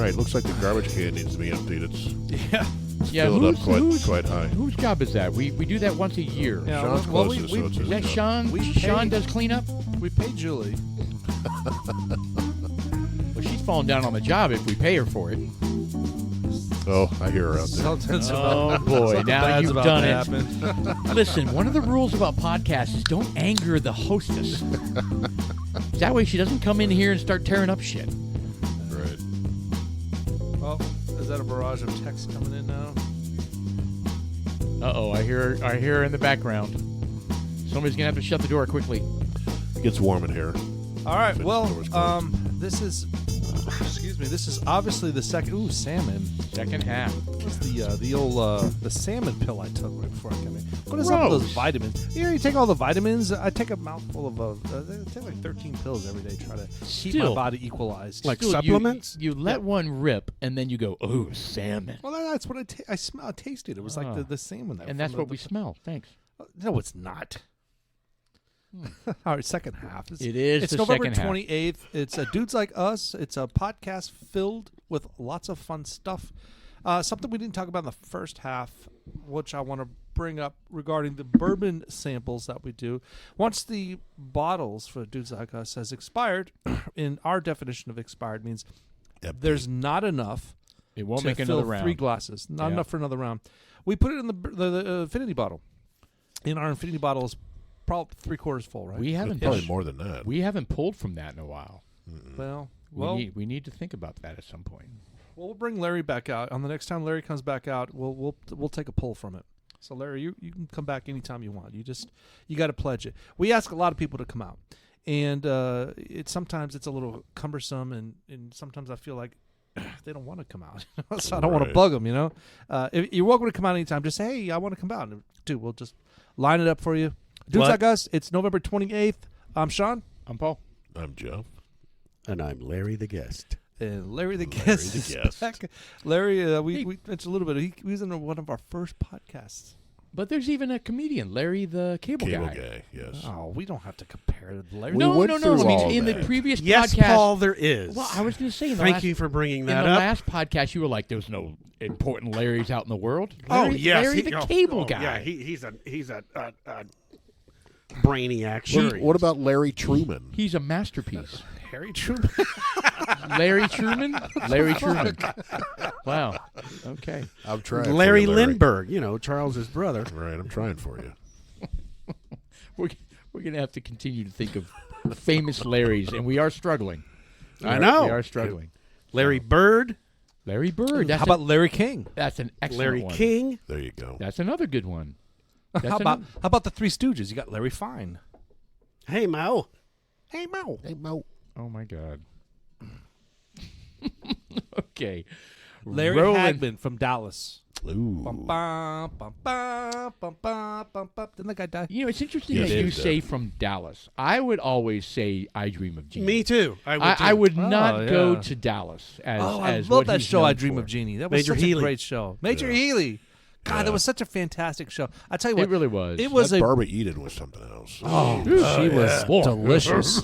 right. Looks like the garbage can needs to be emptied. It's filled up quite high. Whose job is that? We do that once a year. Yeah, Sean's closest, so it's his Is that job. Sean? Sean does cleanup? We pay Julie. Well, she's falling down on the job if we pay her for it. Oh, I hear her out there. Oh, boy. Now you've done it. Listen, one of the rules about podcasts is don't anger the hostess. That way she doesn't come in here and start tearing up shit. Right. Oh, is that a barrage of texts coming in now? Uh-oh, I hear her in the background. Somebody's going to have to shut the door quickly. It gets warm in here. All right, well, This this is obviously the second. Ooh, salmon. Second half. What's the old the salmon pill I took right before I came in? What is up with those vitamins? You take all the vitamins. I take a mouthful of I take like 13 pills every day. Try to keep my body equalized. Like supplements. You let one rip, and then you go, "Oh, salmon." Well, that's what I smell. I tasted. It was like the salmon. And that's what we smell. Thanks. No, it's not. All right, second half. It is. It's the November second half. 28th. It's Dudes Like Us. It's a podcast filled with lots of fun stuff. Something we didn't talk about in the first half, which I want to bring up regarding the bourbon samples that we do. Once the bottles for Dudes Like Us has expired, in our definition of expired means there's not enough. It won't to make fill another round. 3 glasses. Not enough for another round. We put it in the infinity bottle. In our infinity bottle is probably 3/4 full, right? We haven't Probably more than that. We haven't pulled from that in a while. Well, we need to think about that at some point. Well, we'll bring Larry back out. On the next time Larry comes back out, we'll take a pull from it. So Larry, you can come back anytime you want. You got to pledge it. We ask a lot of people to come out, and sometimes it's a little cumbersome, and sometimes I feel like they don't want to come out, so I don't want to bug them. If you're welcome to come out anytime. Just say, hey, I want to come out, dude. We'll just line it up for you. Dudes Like Us. It's November 28th. I'm Sean. I'm Paul. I'm Joe. And I'm Larry the guest. And Larry the guest is back. Larry, we mentioned a little bit. He was in one of our first podcasts. But there's even a comedian, Larry the Cable Cable Guy. guy, yes. Oh, we don't have to compare Larry. No. I mean, in the previous podcast. Paul, there is. Well, I was going to say, thank you for bringing that up. In the last podcast, you were like, "There's no important Larrys out in the world." Larry, Larry the Cable Guy. Yeah, he's a brainiac. Sure. What about Larry Truman? He's a masterpiece. Harry Truman. Larry Truman? Larry Truman. Wow. Okay. I'm trying. Larry for you, Larry Lindbergh, Charles's brother. Right, I'm trying for you. We're going to have to continue to think of famous Larrys, and we are struggling. I know. We are struggling. Larry Bird. Larry Bird. How about Larry King? That's an excellent Larry one. King. There you go. That's another good one. How about the Three Stooges? You got Larry Fine. Hey, Mo. Hey, Mo. Oh, my God. Okay. Larry Hagman from Dallas. Ooh. Bum, bum, bum, bum, bum, bum, bum, bum. Didn't that guy die? It's interesting that you say from Dallas. I would always say I Dream of Jeannie. Me too. I would not go to Dallas as I as love what that he's show, known I Dream for. of Jeannie. That was Major such Healy. a great show. Major Healy. God, that was such a fantastic show. I tell you what. It really was. It was that Barbara Eden was something else. Oh, she was delicious.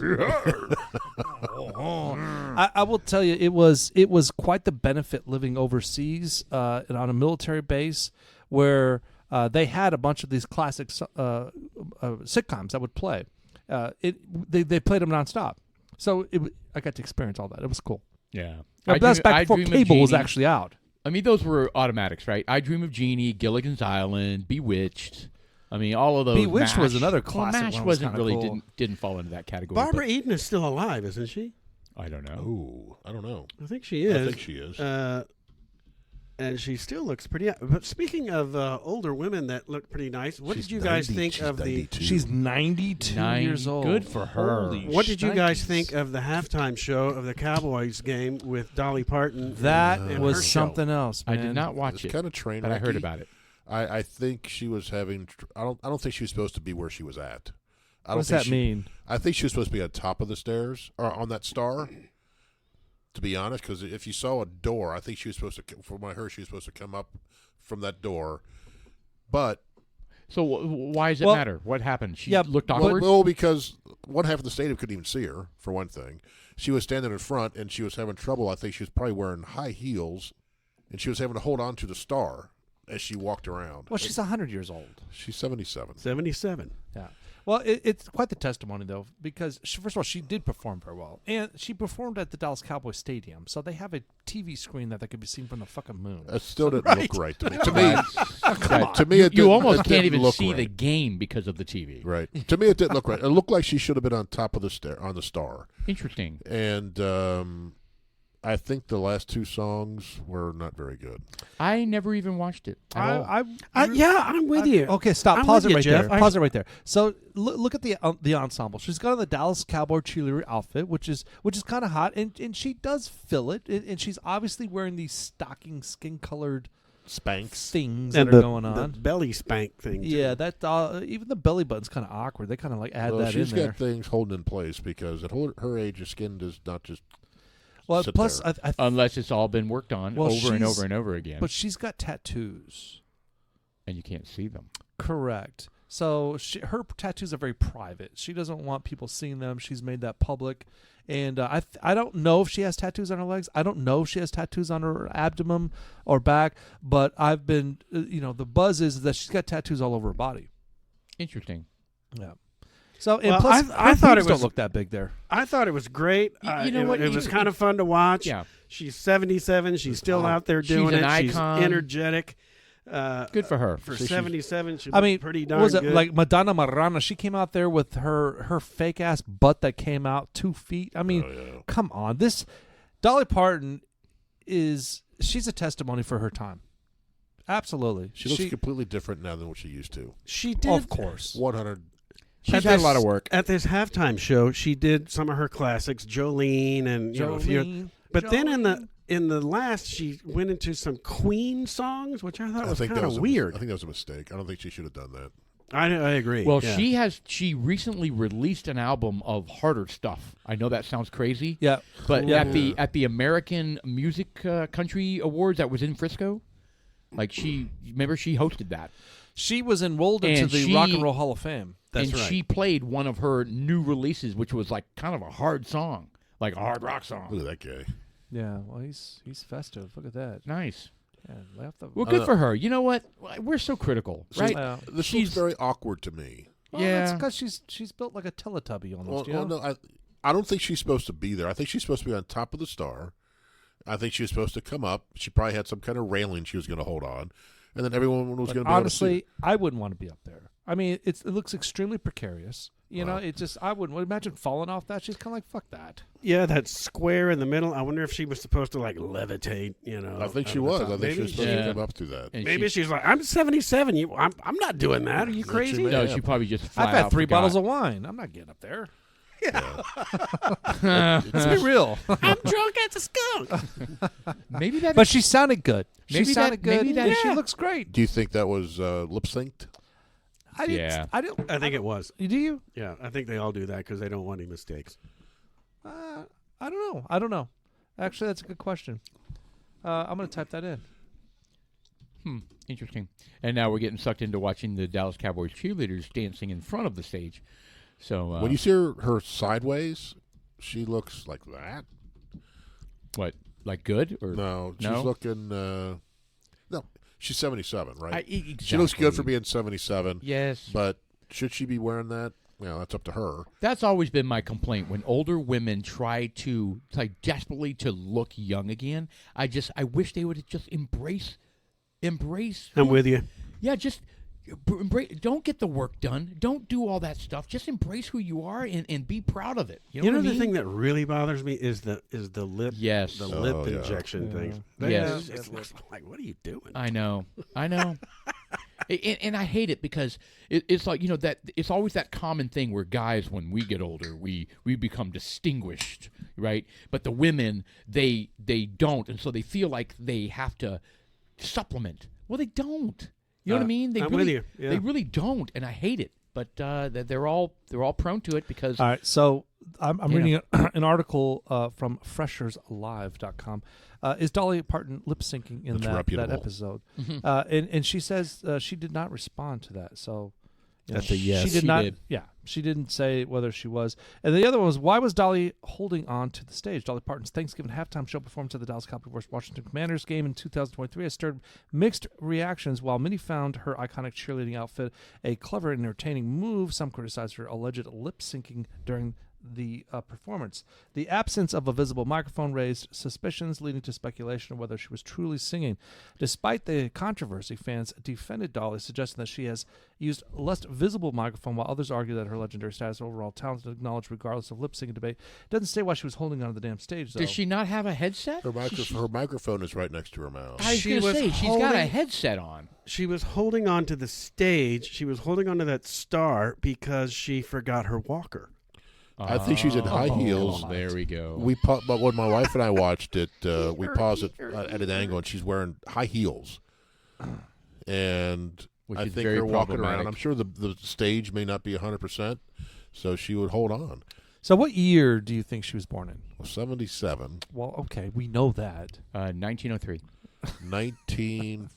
I will tell you, it was quite the benefit living overseas and on a military base where they had a bunch of these classic sitcoms that would play. They played them nonstop, so I got to experience all that. It was cool. Yeah, that's back before cable was actually out. I mean, those were automatics, right? I Dream of Jeannie, Gilligan's Island, Bewitched. I mean, all of those. Bewitched was another Well, classic. MASH one wasn't really cool. didn't fall into that category. Barbara Eden is still alive, isn't she? I don't know. Ooh, I don't know. I think she is. I think she is. And she still looks pretty. But speaking of older women that look pretty nice, what did you guys think of the? She's 92 years old. Good for her. Holy What did you guys shnikes. think of the halftime show of the Cowboys game with Dolly Parton? That and her was show? something else, I man. did not watch It's it, kind of train but I heard wrecky. about it. I think she was having. I don't think she was supposed to be where she was at. What does that mean? I think she was supposed to be on top of the stairs or on that star. To be honest, because if you saw a door, I think she was supposed to. From what I heard, she was supposed to come up from that door. But So why does it matter? What happened? She looked awkward? Well, because one half of the stadium couldn't even see her, for one thing. She was standing in front, and she was having trouble. I think she was probably wearing high heels, and she was having to hold on to the star as she walked around. Well, she's 100 years old. She's 77. 77. Yeah. Well, it's quite the testimony, though, because, first of all, she did perform very well. And she performed at the Dallas Cowboys Stadium, so they have a TV screen that could be seen from the fucking moon. It still didn't look right to me. To me, you almost can't even see the game because of the TV. Right. To me, it didn't look right. It looked like she should have been on top of the star. Interesting. And I think the last two songs were not very good. I never even watched it at all. I'm with you. Okay, stop. I'm Pause with it you, right Jeff. there. Pause it right there. So look at the ensemble. She's got on the Dallas Cowboy cheerleader outfit, which is kind of hot, and she does fill it, and she's obviously wearing these stocking skin-colored Spanks things and that are going on. The belly spank thing. Too. Yeah, that even the belly button's kind of awkward. They kind of like add that in there. She's got things holding in place because at her age, her skin does not just. Well, plus, unless it's all been worked on over and over and over again. But she's got tattoos. And you can't see them. Correct. So her tattoos are very private. She doesn't want people seeing them. She's made that public. And I don't know if she has tattoos on her legs. I don't know if she has tattoos on her abdomen or back. But I've been, the buzz is that she's got tattoos all over her body. Interesting. Yeah. So plus, I thought it don't look that big there. I thought it was great. You know what? It was kind of fun to watch. Yeah. She's 77. She's still out there doing it. Icon. She's energetic. Good for her. For 77, she's pretty darn good. Was it good. like Madonna Marana? She came out there with her fake ass butt that came out 2 feet. I mean, come on. This Dolly Parton she's a testimony for her time. Absolutely. She looks completely different now than what she used to. She did, of course. 100. She's had a lot of work. At this halftime show, she did some of her classics, Jolene and a few. But then in the last, she went into some Queen songs, which I thought was kind of weird. I think that was a mistake. I don't think she should have done that. I agree. Well, she recently released an album of harder stuff. I know that sounds crazy. Yeah. But at the American Music Country Awards that was in Frisco, remember she hosted that. She was enrolled into the Rock and Roll Hall of Fame. That's right. She played one of her new releases, which was like kind of a hard song, like a hard rock song. Look at that guy. Yeah, well, he's festive. Look at that. Nice. Yeah, well, good for her. You know what? We're so critical, right? She's very awkward to me. Well, that's because she's built like a Teletubby almost. Well, no, I don't think she's supposed to be there. I think she's supposed to be on top of the star. I think she was supposed to come up. She probably had some kind of railing she was going to hold on, and then everyone was going to be honestly, able to see it. I wouldn't want to be up there. I mean, it looks extremely precarious. I wouldn't imagine falling off that. She's kind of like, fuck that. Yeah, that square in the middle. I wonder if she was supposed to levitate. I think she was. I think she was supposed to come up to that. And maybe she's like, I'm 77. I'm not doing that. Are you crazy? No, she probably just. I've had 3 bottles of wine. I'm not getting up there. Yeah. Let's be real. I'm drunk as a skunk. Maybe that. But she sounded good. She sounded good. She looks great. Do you think that was lip synced? I think it was. Do you? Yeah, I think they all do that because they don't want any mistakes. I don't know. Actually, that's a good question. I'm going to type that in. Interesting. And now we're getting sucked into watching the Dallas Cowboys cheerleaders dancing in front of the stage. So when you see her sideways, she looks like that. What? Like good or no? She's looking. No, she's 77, right? Exactly. She looks good for being 77. Yes, but should she be wearing that? That's up to her. That's always been my complaint when older women try to desperately to look young again. I wish they would just embrace. I'm with you. Yeah, just. Don't get the work done. Don't do all that stuff. Just embrace who you are and be proud of it. You know the thing that really bothers me is the lip. Yes, the lip injection thing. Yes, it's like, what are you doing? I know, and I hate it because it's like that. It's always that common thing where guys, when we get older, we become distinguished, right? But the women, they don't, and so they feel like they have to supplement. Well, they don't. You know what I mean? I'm with you. Yeah. They really don't, and I hate it. But they're all prone to it because. All right, so I'm reading an article from fresherslive.com. Is Dolly Parton lip syncing in that episode? And she says she did not respond to that. So that's a yes. She did not. Did. Yeah, she didn't say whether she was. And the other one was, why was Dolly holding on to the stage? Dolly Parton's Thanksgiving halftime show performance at the Dallas Cowboys vs. Washington Commanders game in 2023 has stirred mixed reactions. While many found her iconic cheerleading outfit a clever and entertaining move, some criticized her alleged lip syncing during the performance. The absence of a visible microphone raised suspicions, leading to speculation of whether she was truly singing. Despite the controversy, fans defended Dolly, suggesting that she has used a less visible microphone, while others argue that her legendary status and overall talent is acknowledged regardless of lip syncing debate. Doesn't say why she was holding onto the damn stage, though. Does she not have a headset? Her microphone is right next to her mouth. I was going to say, she's got a headset on. She was holding on to the stage. She was holding on to that star because she forgot her walker. I think she's in high heels. There we go. But when my wife and I watched it, we paused it at an angle, and she's wearing high heels. And I think they're walking around. I'm sure the stage may not be 100%, so she would hold on. So what year do you think she was born in? Well, 77. Well, okay, we know that. 1903. 1947.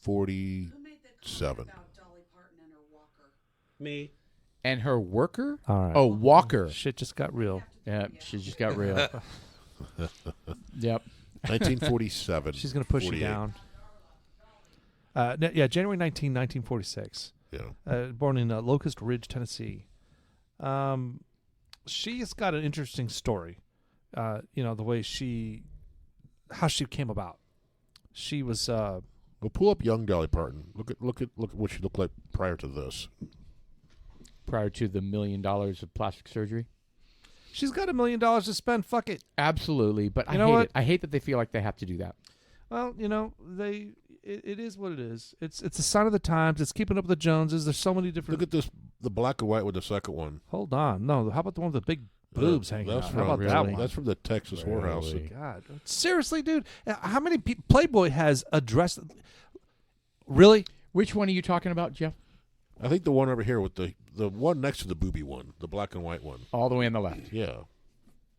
Who made the comment about Dolly Parton and her walker? Me. And her worker? All right. Oh, walker. Shit just got real. Yeah, she just got real. Yep. 1947. She's going to push 48. you down. January 19, 1946. Yeah. Born in Locust Ridge, Tennessee. She's got an interesting story. The way how she came about. She was. Well, pull up young Dolly Parton. Look at what she looked like prior to this. Prior to the $1 million of plastic surgery? She's got $1 million to spend. Fuck it. Absolutely, but You know what? I hate that they feel like they have to do that. Well, it is what it is. It's a sign of the times. It's keeping up with the Joneses. There's so many different. Look at this, the black and white with the second one. Hold on. No, how about the one with the big boobs hanging out? How about that one? That's from the Texas whorehouse. God, seriously, dude. How many people Playboy has addressed? Really? Which one are you talking about, Jeff? I think the one over here with the one next to the booby one, the black and white one. All the way on the left. Yeah.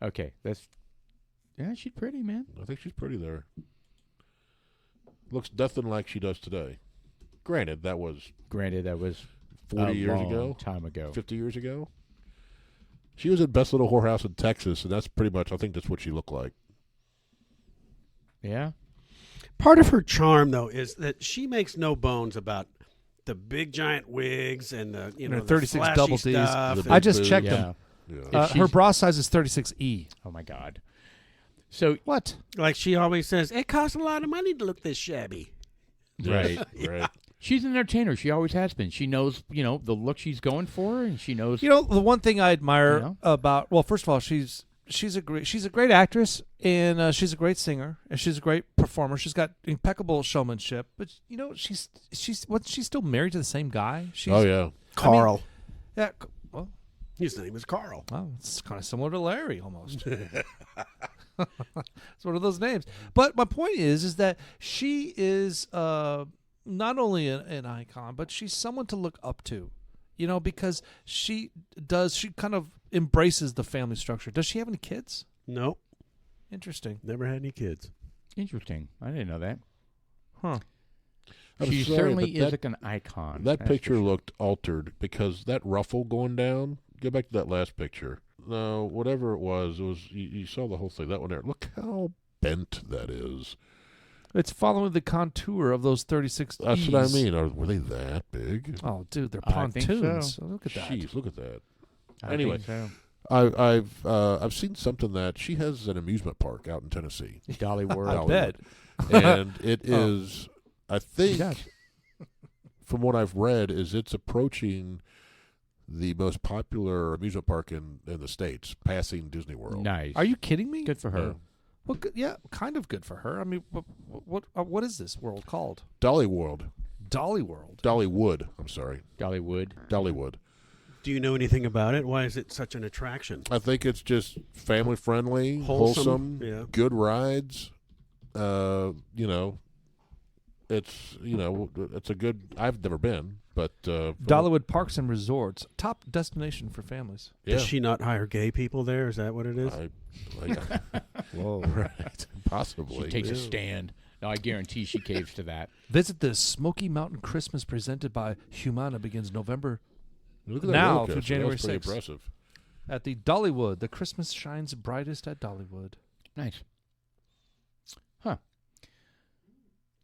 Okay, she's pretty, man. I think she's pretty there. Looks nothing like she does today. Granted, that was 40 years ago. Time ago. 50 years ago. She was at Best Little Whorehouse in Texas, and that's pretty much, I think that's what she looked like. Yeah. Part of her charm, though, is that she makes no bones about the big giant wigs and the 36 the double D's. Ds. I just checked them. Yeah. Her bra size is 36E. Oh my God. So what? Like she always says, it costs a lot of money to look this shabby. Right. Right. She's an entertainer. She always has been. She knows, the look she's going for, and she knows. The one thing I admire about, well, first of all, she's a great actress, and she's a great singer, and she's a great performer. She's got impeccable showmanship. But she's still married to the same guy. Oh yeah, Carl. Yeah. Well, his name is Carl. Well, it's kind of similar to Larry almost. It's one of those names. But my point is that she is not only an icon, but she's someone to look up to. Because she kind of embraces the family structure. Does she have any kids? Nope. Interesting. Never had any kids. Interesting. I didn't know that. Huh. She certainly is like an icon. That picture looked altered because that ruffle going down. Go back to that last picture. No, whatever it was you saw the whole thing. That one there. Look how bent that is. It's following the contour of those 36 That's E's. what I mean. Were they that big? Oh, dude, they're I think pontoons. so. Look at that. Jeez, look at that. I Anyway, think so. I've seen something that she has an amusement park out in Tennessee. Dolly World. I bet. And it is, I She think, does. from what I've read, is it's approaching the most popular amusement park in the States, passing Disney World. Nice. Are you kidding me? Good for her. Well, yeah, kind of good for her. I mean, what is this world called? Dolly World. Dolly World. Dollywood. I'm sorry. Dollywood. Dollywood. Do you know anything about it? Why is it such an attraction? I think it's just family friendly, Wholesome, wholesome, yeah. good rides. It's it's a good. I've never been, But Dollywood Parks and Resorts, top destination for families. yeah. Does she not hire gay people there? Is that what it is? Whoa, right? Possibly. She takes a stand. No, I guarantee she caves to that. Visit the Smoky Mountain Christmas presented by Humana begins November Look at that now roller through coaster. January That's pretty 6th. impressive. at the Dollywood. The Christmas shines brightest at Dollywood. Nice. Huh.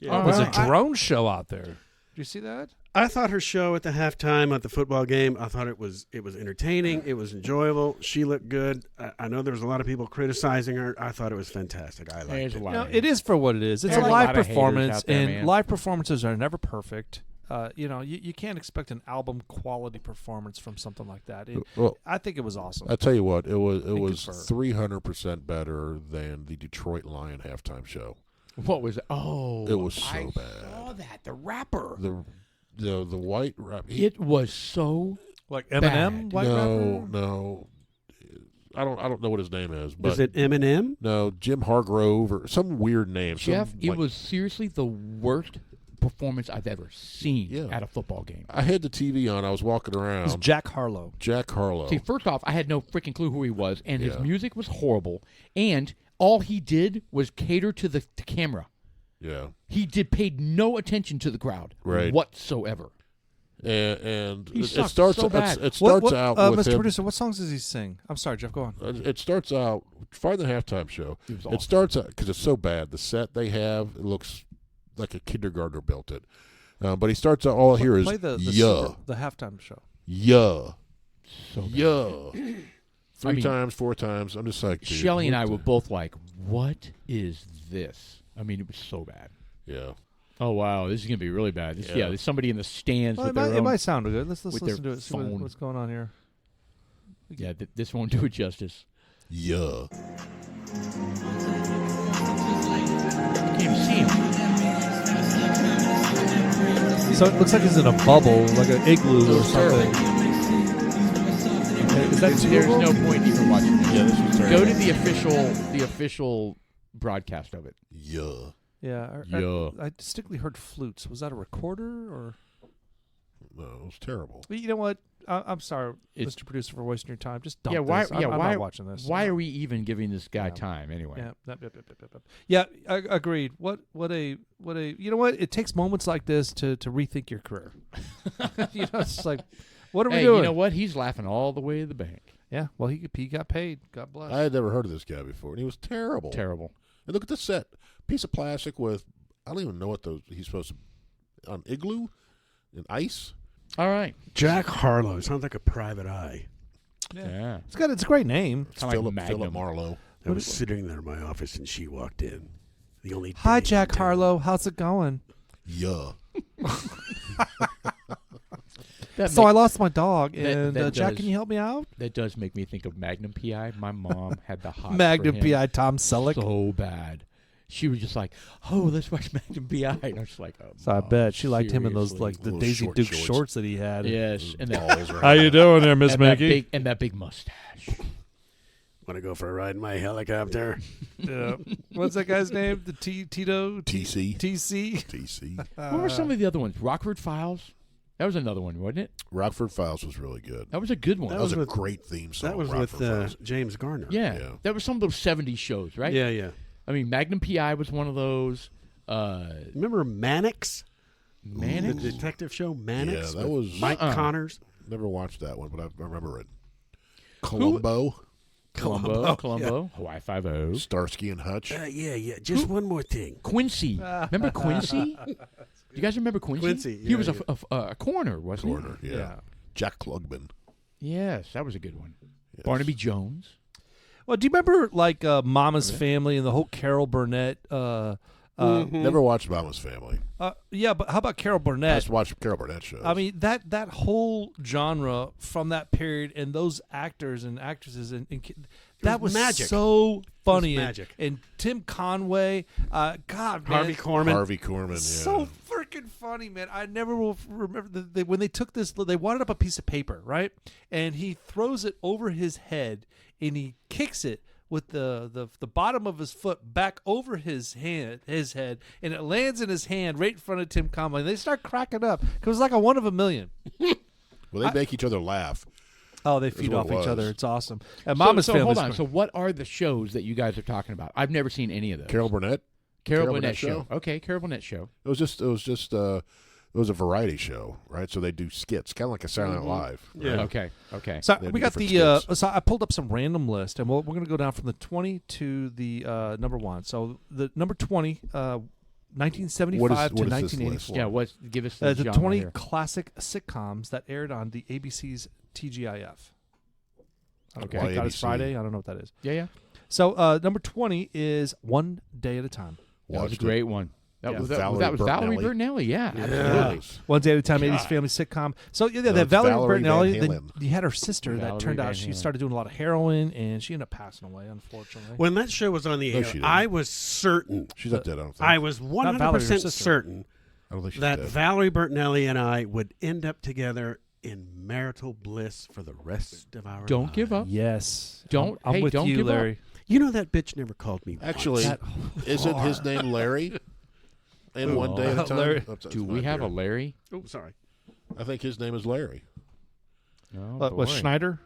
Yeah, There's well, a drone show out there. Did you see that? I thought her show at the halftime at the football game, I thought it was entertaining. It was enjoyable. She looked good. I know there was a lot of people criticizing her. I thought it was fantastic. I liked There's a it. lot No, of it is for what it is. It's There's a a live lot of haters performance, out there, and man. live performances are never perfect. You can't expect an album quality performance from something like that. Well, I think it was awesome. I tell you what, it was confirm. 300% better than the Detroit Lion halftime show. What was it? Oh, It was so I bad. saw that. The rapper. The white rap. It was so Like bad. Eminem, white rapper? No. I don't know what his name is, but Is it Eminem? no, Jim Hargrove or some weird name. Jeff. Some, It like- was seriously the worst performance I've ever seen Yeah. at a football game. I had the TV on. I was walking It's around. Jack Harlow. Jack Harlow. See, first off, I had no freaking clue who he was, and his Yeah. music was horrible. And all he did was cater to the camera. Yeah. He paid no attention to the crowd Right. whatsoever. And He it sucked starts. so bad. It starts out with Mr. him. Producer, what songs does he sing? I'm sorry, Jeff, go on. It starts out. Find the halftime show. It was It awesome. starts out because it's so bad. The set they have, it looks like a kindergartner built it. But he starts out. All I hear is Play the yeah, the halftime show. yeah, So bad. yeah. Three I mean, times, 4 times. I'm just like, dude, Shelly and what I the- were both like, "What is this?" I mean, it was so bad. Yeah. Oh wow, this is gonna be really bad. Yeah. There's somebody in the stands Well, with it, their might, own. it might sound good. Let's with listen their to it. See phone. what's going on here. Yeah, this won't do it justice. Yeah. I can't even see him. So it looks like he's in a bubble, like an igloo or something. Okay, is that There's terrible? no point even watching this. Yeah, this was terrible. Go to the official broadcast of it. Yeah. Yeah. Yeah. I distinctly heard flutes. Was that a recorder or? No, it was terrible. Well, you know what? I'm sorry, It's- Mr. Producer, for wasting your time. Just dump Yeah, why? this. Yeah, I'm why? not watching this. Why are we even giving this guy Yeah. time anyway? Yeah, yeah, agreed. What a you know what? It takes moments like this to rethink your career. You know, it's like, what are we Hey, doing? you know what? He's laughing all the way to the bank. Yeah, well, he got paid. God bless. I had never heard of this guy before, and he was terrible. Terrible. And look at the set. Piece of plastic with, I don't even know what those, he's supposed to, on igloo and ice. All right. Jack Harlow sounds like a private eye. Yeah. It's a great name. It's Kinda like Philip Magnum. Marlowe. I was sitting there in my office and she walked in. The only Hi, dame in Jack town. Harlow. How's it going? Yeah. So I lost my dog, That- and that Jack, does- can you help me out? That does make me think of Magnum PI. My mom had the hot Magnum for him PI Tom Selleck. so bad. She was just like, "Oh, let's watch Magnum PI," and I was just like, "Oh." So I Mom, bet she liked him in those seriously? like the Those Daisy short Duke shorts. shorts that he had. Yes, and that, Balls right How you doing there, Miss and that Mickey? big and that big mustache. Want to go for a ride in my helicopter? Yeah. What's that guy's name? The Tito TC. TC. TC. What were some of the other ones? Rockford Files. That was another one, wasn't it? Rockford Files was really good. That was a good one. That was a with- great theme song. That was Rockford with Files. James Garner. yeah. Yeah. That was some of those '70s shows, right? Yeah, yeah. I mean, Magnum PI was one of those. Remember Mannix? Mannix? The detective show Mannix? Yeah, that with was- Mike Connors. Never watched that one, but I remember it. Columbo, Columbo, Hawaii Five-0. Starsky and Hutch. Yeah. Just one more thing. Quincy. Remember Quincy? You guys remember Quincy? Quincy, He yeah, was yeah. a coroner, wasn't Corner, yeah. Jack Klugman. he? Yes, that was a good one. Yes. Barnaby Jones. Well, do you remember like Mama's Family and the whole Carol Burnett? Never watched Mama's Family. Yeah, but how about Carol I Burnett? just watched Carol Burnett shows. I mean that whole genre from that period and those actors and actresses and that was magic. so funny. It was magic. And Tim Conway, God, man, Harvey Korman. Harvey Korman, yeah. so freaking funny, man. I never will remember when they took this. They wadded up a piece of paper, right? And he throws it over his head and he kicks it with the bottom of his foot back over his head, and it lands in his hand right in front of Tim Conway. They start cracking up because it was like a 1 of a million. Well, they make each other laugh. Oh, they feed off what it each other. was. It's awesome. And Mama's so Family. hold on. So what are the shows that you guys are talking about? I've never seen any of those. Carol Burnett. Carol Burnett show. Okay, Carol Burnett show. It was a variety show, right? So they do skits, kind of like a Saturday Night Live. Yeah. Okay. So They we have got different skits. so I pulled up some random list, and we're going to go down from the 20 to the number 1. So the number 20, 1975 What is to this 1984. Yeah. Give us the The genre 20 here. classic sitcoms that aired on the ABC's TGIF. Okay. Thank God Why It's ABC? Friday. I don't know what that is. Yeah. So number 20 is One Day at a Time. That was a Watched great it. one. That Yeah. was Valerie Valerie Bertinelli. Bertinelli. Yeah, Yeah. absolutely. One Day at a Time, 80s family sitcom. So yeah, No, that it's Valerie Valerie Van Bertinelli. Then Halen. you had her sister that Valerie turned Van out she Halen. started doing a lot of heroin, and she ended up passing away, unfortunately. When that show was on the No, air, she didn't. I was certain. She's not dead, I don't think. I was Valerie, her 100% sister. certain I don't think she's that dead. Valerie Bertinelli and I would end up together in marital bliss for the rest of our Don't lives. give up. Yes, Don't- I'm hey, with don't you, give up. Larry. You know that bitch never called me. Actually, That- isn't his name Larry? In One Day at a Time? Larry. That's Do my we have a theory. Larry? Oh, sorry. I think his name is Larry. Oh, What boy. Schneider?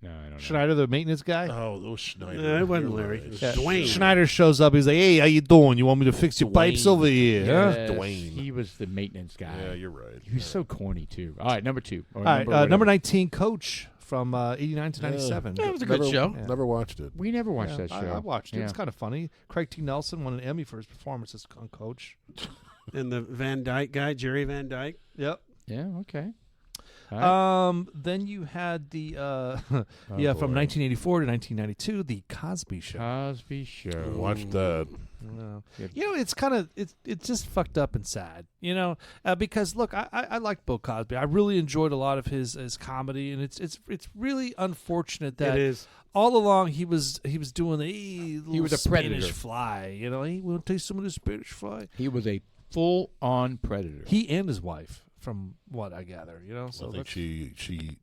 No, I don't know. Schneider, the maintenance guy. Oh, those Schneider. No, it wasn't You're Larry. right. It was Yeah. Dwayne. Schneider shows up. He's like, "Hey, how you doing? You want me to fix your pipes Dwayne. over here?" Huh? Yes, Dwayne. He was the maintenance guy. Yeah, you're right. He was so corny too. All right, number 2. Or All right, whatever. number 19, Coach from 89 to 97. Yeah, it was a good Never- show. Yeah. Never watched it. We never watched Yeah, that show. I watched it. Yeah. It's kind of funny. Craig T. Nelson won an Emmy for his performances on Coach. And the Van Dyke guy, Jerry Van Dyke. Yep. Yeah. Okay. All right. Then you had the Oh, from boy. 1984 to 1992, the Cosby Show. Cosby Show. Watched that. Good. You know, it's kind of it's just fucked up and sad. You know, because look, I like Bill Cosby. I really enjoyed a lot of his comedy, and it's really unfortunate that It is. all along he was doing the He was a Spanish predator. fly. You know, he will taste some of the Spanish fly. He was a full-on predator. He and his wife, from what I gather. You know, I so think that's-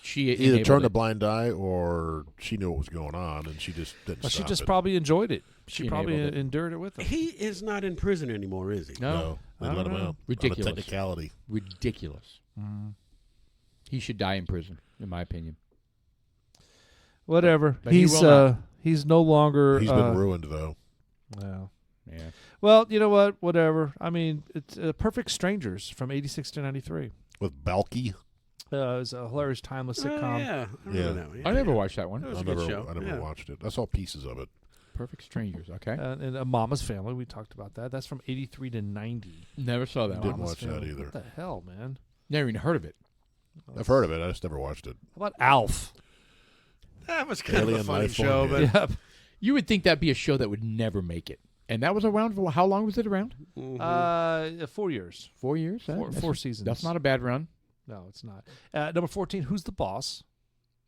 She either enabled turned it. a blind eye or she knew what was going on and she just didn't well, she stop just it. probably enjoyed it. She She probably enabled it. endured it with him. He is not in prison anymore, is he? No, They I let don't him know. out. Ridiculous. On a technicality. ridiculous. He should die in prison, in my opinion. Whatever. But he He's will not. he's no longer. He's been ruined, though. Yeah. Yeah. Well, you know what? Whatever. I mean, it's Perfect Strangers from 86 to 93. With Balky. It was a hilarious, timeless Oh, sitcom. yeah. I remember Yeah. that one. I never watched that one. That was I a good never, show. I never Yeah. watched it. I saw pieces of it. Perfect Strangers. Okay. And Mama's Family. We talked about that. That's from 83 to 90. Never saw that Didn't one. Mama's watch that Family. either. What the hell, man? Never even heard of it. I've heard of it. I just never watched it. How about Alf? That was kind of Alien a funny life form, show, yeah. but Yep. You would think that'd be a show that would never make it. And that was around for how long was it around? 4 years. 4 years? Four seasons. That's not a bad run. No, it's not. Number 14, Who's the Boss?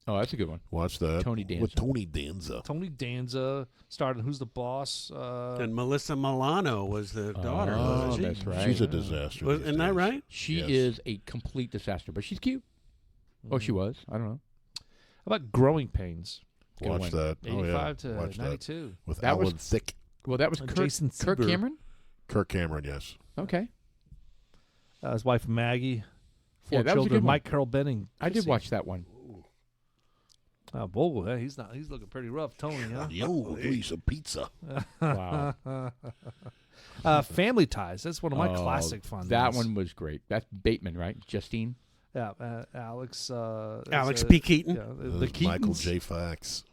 Oh, that's a good one. Watch that. Tony Danza. With Tony Danza. Tony Danza starred in Who's the Boss? and Melissa Milano was the daughter. Oh, wasn't she? that's right. She's a disaster. Was, these isn't that days. right? She Yes. is a complete disaster, but she's cute. Oh, she was. I don't know. How about Growing Pains? Good Watch one. that. 85 oh, yeah. Watch to 92. that. With That Alan was- Thicke. Well, that was Jason Kirk Sieber. Cameron? Kirk Cameron, yes. Okay. His wife Maggie. Four Yeah, that was a children. good one. Mike Carroll Benning. I did watch that one. Oh, boy, he's looking pretty rough, Tony, huh? Yo, give me some pizza. Wow. Family Ties. That's one of my Oh, classic fun That ones. one was great. That's Bateman, right? Justine? Yeah, Alex. Alex P. Keaton. Yeah, That the was Michael Keatons. J. Fox.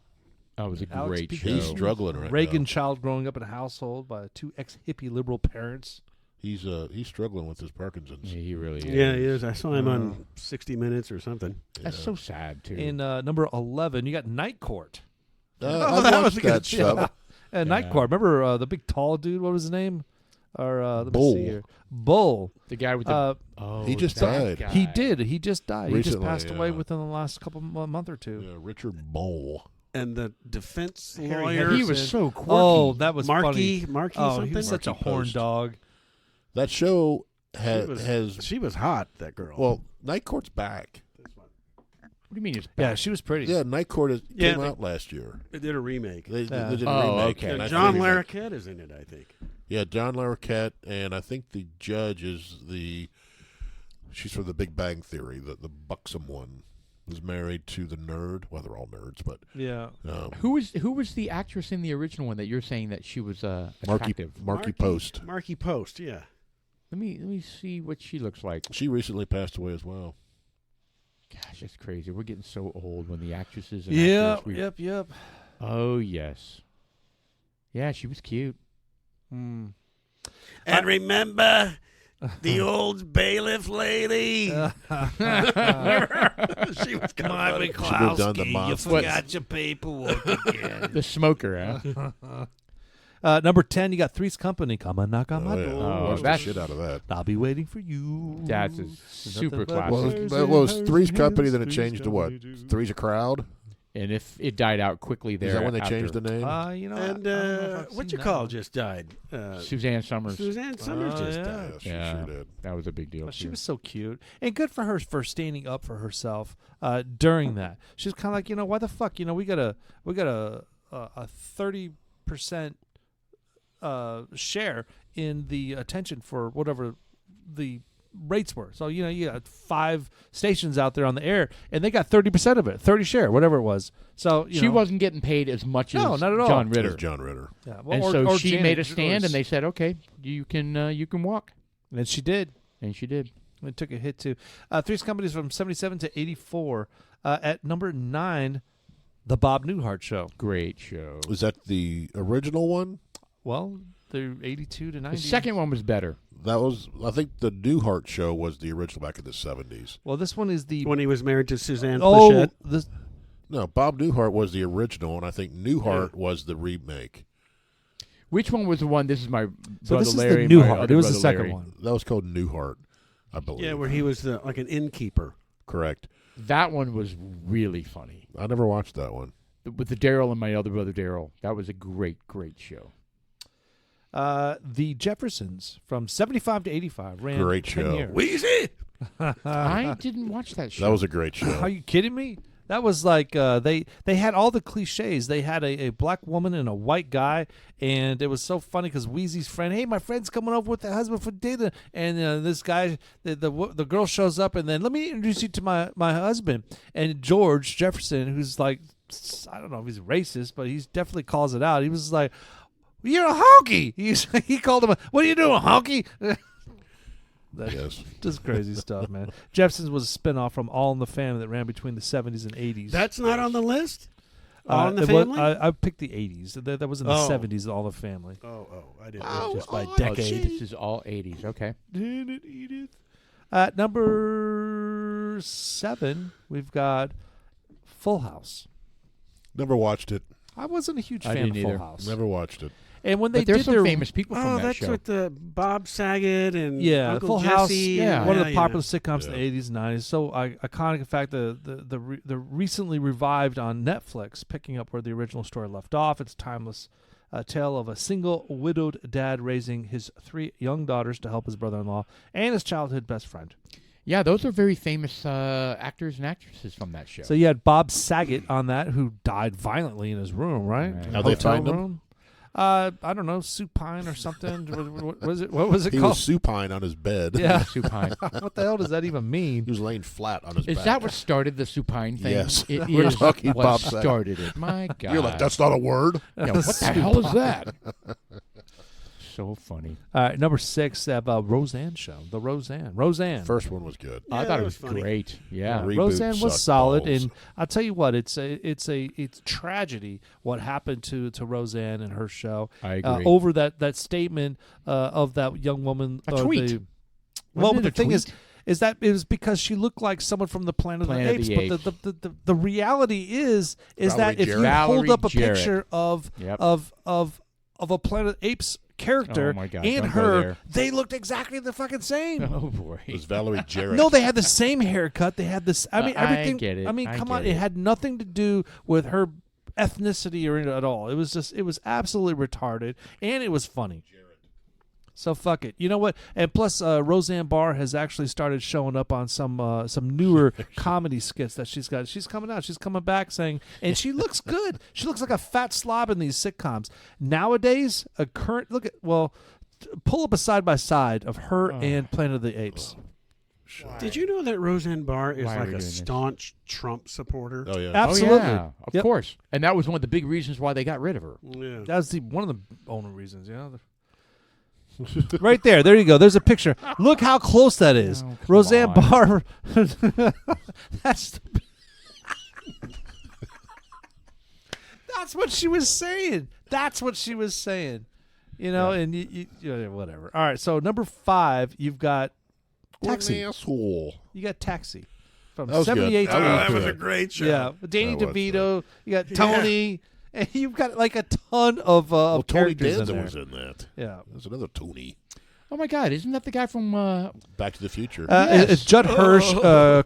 That was a Alex great P. show. He's struggling right Reagan now. child growing up in a household by two ex-hippie liberal parents. He's struggling with his Parkinson's. Yeah, he really is. Yeah, he is. I saw him on 60 Minutes or something. That's so sad, too. In number 11, you got Night Court. I that watched was a good that show. show. Night Court. Remember the big tall dude? What was his name? Or let me Bull. see here. Bull. the guy with the... He just that died. guy. He did. He just died. he Recently, just passed away yeah. within the last month or two. Yeah, Richard Mole. And the defense Harry lawyer. He was so quirky. Oh, that was Marky. funny. Marky Oh, something. he was such a Marky horn Post. dog. That show she has was hot, that girl. well, Night Court's back. What do you mean it's Yeah, back? she was pretty. Yeah, Night Court Yeah, came out last year. They did a remake. They did a remake. okay. and I John think- Larroquette is in it, I think. Yeah, John Larroquette, and I think the judge is she's from The Big Bang Theory, the buxom one, who's married to the nerd. Well, they're all nerds, but Yeah. Who was the actress in the original one that you're saying that she was attractive? Marky Post. Marky Post, yeah. Let me see what she looks like. She recently passed away as well. Gosh, that's crazy. We're getting so old when the actresses. And Yeah. actors, Yep. Oh yes. Yeah, she was cute. And remember the old bailiff lady? She was kind of funny. She moved on to Monsters. your paperwork again. The smoker, huh? Number 10, you got Three's Company. Come and knock on my yeah. door. Watched the that's- shit out of that. I'll be waiting for you. That's a super but- classic. Well, it was Three's Company, then it changed to what? Three's a Crowd? And if it died out quickly there. Is that when they after. changed the name? You know, And I don't know if I've what seen you that call one. just died. Suzanne Summers. Suzanne Summers just yeah. died. Yeah, she Yeah. sure did. That was a big deal. She too. was so cute and good for her for standing up for herself during that. She's kind of like, why the fuck, we got a 30% share in the attention for whatever the rates were. So you got 5 stations out there on the air, and they got 30% of it, 30 share, whatever it was. So she wasn't getting paid as much No, as not at all. John It Ritter. was John Ritter. yeah. And so she made a stand, and they said, "Okay, you can walk," and she did. and she did. It took a hit too. Three's Companies from 77 to 84. At number 9, The Bob Newhart Show. Great show. Was that the original one? Well, they're 82 to 90. The second one was better. That was, I think the Newhart Show was the original back in the 70s. Well, this one is the When he was married to Suzanne oh Plachette. this No, Bob Newhart was the original, and I think Newhart was the remake. Which one was the one? This is my so brother this is Larry. the my Newhart. other It was the brother second Larry. one. That was called Newhart, I believe. Yeah, where he was like an innkeeper. Correct. That one was really funny. I never watched that one. With the Daryl and my other brother Daryl. That was a great show. The Jeffersons from 75 to 85 ran Great 10 show. years. Wheezy! I didn't watch that show. That was a great show. Are you kidding me? That was like they had all the cliches. They had a black woman and a white guy, and it was so funny because Wheezy's friend, hey, my friend's coming over with the husband for dinner, and this guy, the girl shows up, and then let me introduce you to my husband, and George Jefferson, who's like, I don't know if he's racist, but he definitely calls it out. He was like, "You're a honky." He called him, "What are you doing, honky?" Yes. Just crazy stuff, man. Jeffersons was a spinoff from All in the Family that ran between the 70s and 80s. That's not on the list? All in the it was- Family? I picked the 80s. That was in the Oh. 70s, All in the Family. I didn't Oh, know just by oh, decade. This is all 80s. Okay. Did it, Edith? At number 7, we've got Full House. Never watched it. I wasn't a huge I fan of didn't Full either. House. Never watched it. And when they But there's did some their famous people from Oh, that that's show. with the Bob Saget and Uncle Full Jesse. House, yeah. one of the popular sitcoms of Yeah. the 80s and 90s. So iconic. In fact, the recently revived on Netflix, picking up where the original story left off. It's timeless tale of a single widowed dad raising his 3 young daughters to help his brother-in-law and his childhood best friend. Yeah, those are very famous actors and actresses from that show. So you had Bob Saget on that, who died violently in his room, right? Right. How'd they Hotel find him? room. I don't know, supine or something. What was it? What was it He called? was supine on his bed. Yeah. supine. What the hell does that even mean? He was laying flat on his back. Is that what started the supine thing? Yes. It We're is talking what Bob Saget. started it. My God. You're like, that's not a word? Yeah, what the hell is that? So funny. Number 6, Roseanne show. The Roseanne. First one was good. I Yeah, thought that it was was funny. great. Yeah. Reboot Roseanne was sucked solid, balls. and I'll tell you what, it's tragedy what happened to Roseanne and her show. I agree. Over that statement of that young woman. A tweet. Well, Wasn't but it the a thing tweet? is that it was because she looked like someone from the Planet Planet of of the the Apes. But the reality is Valerie that if you Jarrett. hold up a Valerie picture of Yep. of a Planet of the Apes character Oh, my God, and don't go her, there. they looked exactly the fucking same. Oh, boy. It was Valerie Jarrett. No, they had the same haircut. They had this. I mean, I everything. get it. I mean, I come get on. it. It had nothing to do with her ethnicity or at all. It was absolutely retarded, and it was funny. So fuck it. You know what? And plus, Roseanne Barr has actually started showing up on some newer comedy skits that she's got. She's coming out. She's coming back saying, and she looks good. She looks like a fat slob in these sitcoms. Nowadays, pull up a side by side of her and Planet of the Apes. Did you know that Roseanne Barr is Why are like we a doing this? staunch Trump supporter? Oh yeah. Absolutely. Oh, yeah, of course. And that was one of the big reasons why they got rid of her. Yeah. That's one of the only reasons, Right there. There you go. There's a picture. Look how close that is. Oh, come Roseanne on. Barr. That's what she was saying. That's what she was saying. And you whatever. All right. So number 5, you've got Taxi. What an asshole. You got Taxi from That was good. 78 to Oh, that 82. was a great show. Yeah, Danny That was DeVito. You got Tony, and you've got like a ton of Well, Tony characters in Danza there. was in that. Yeah, There's another Tony. Oh my God! Isn't that the guy from? Back to the Future. Yes. it's Judd Hirsch,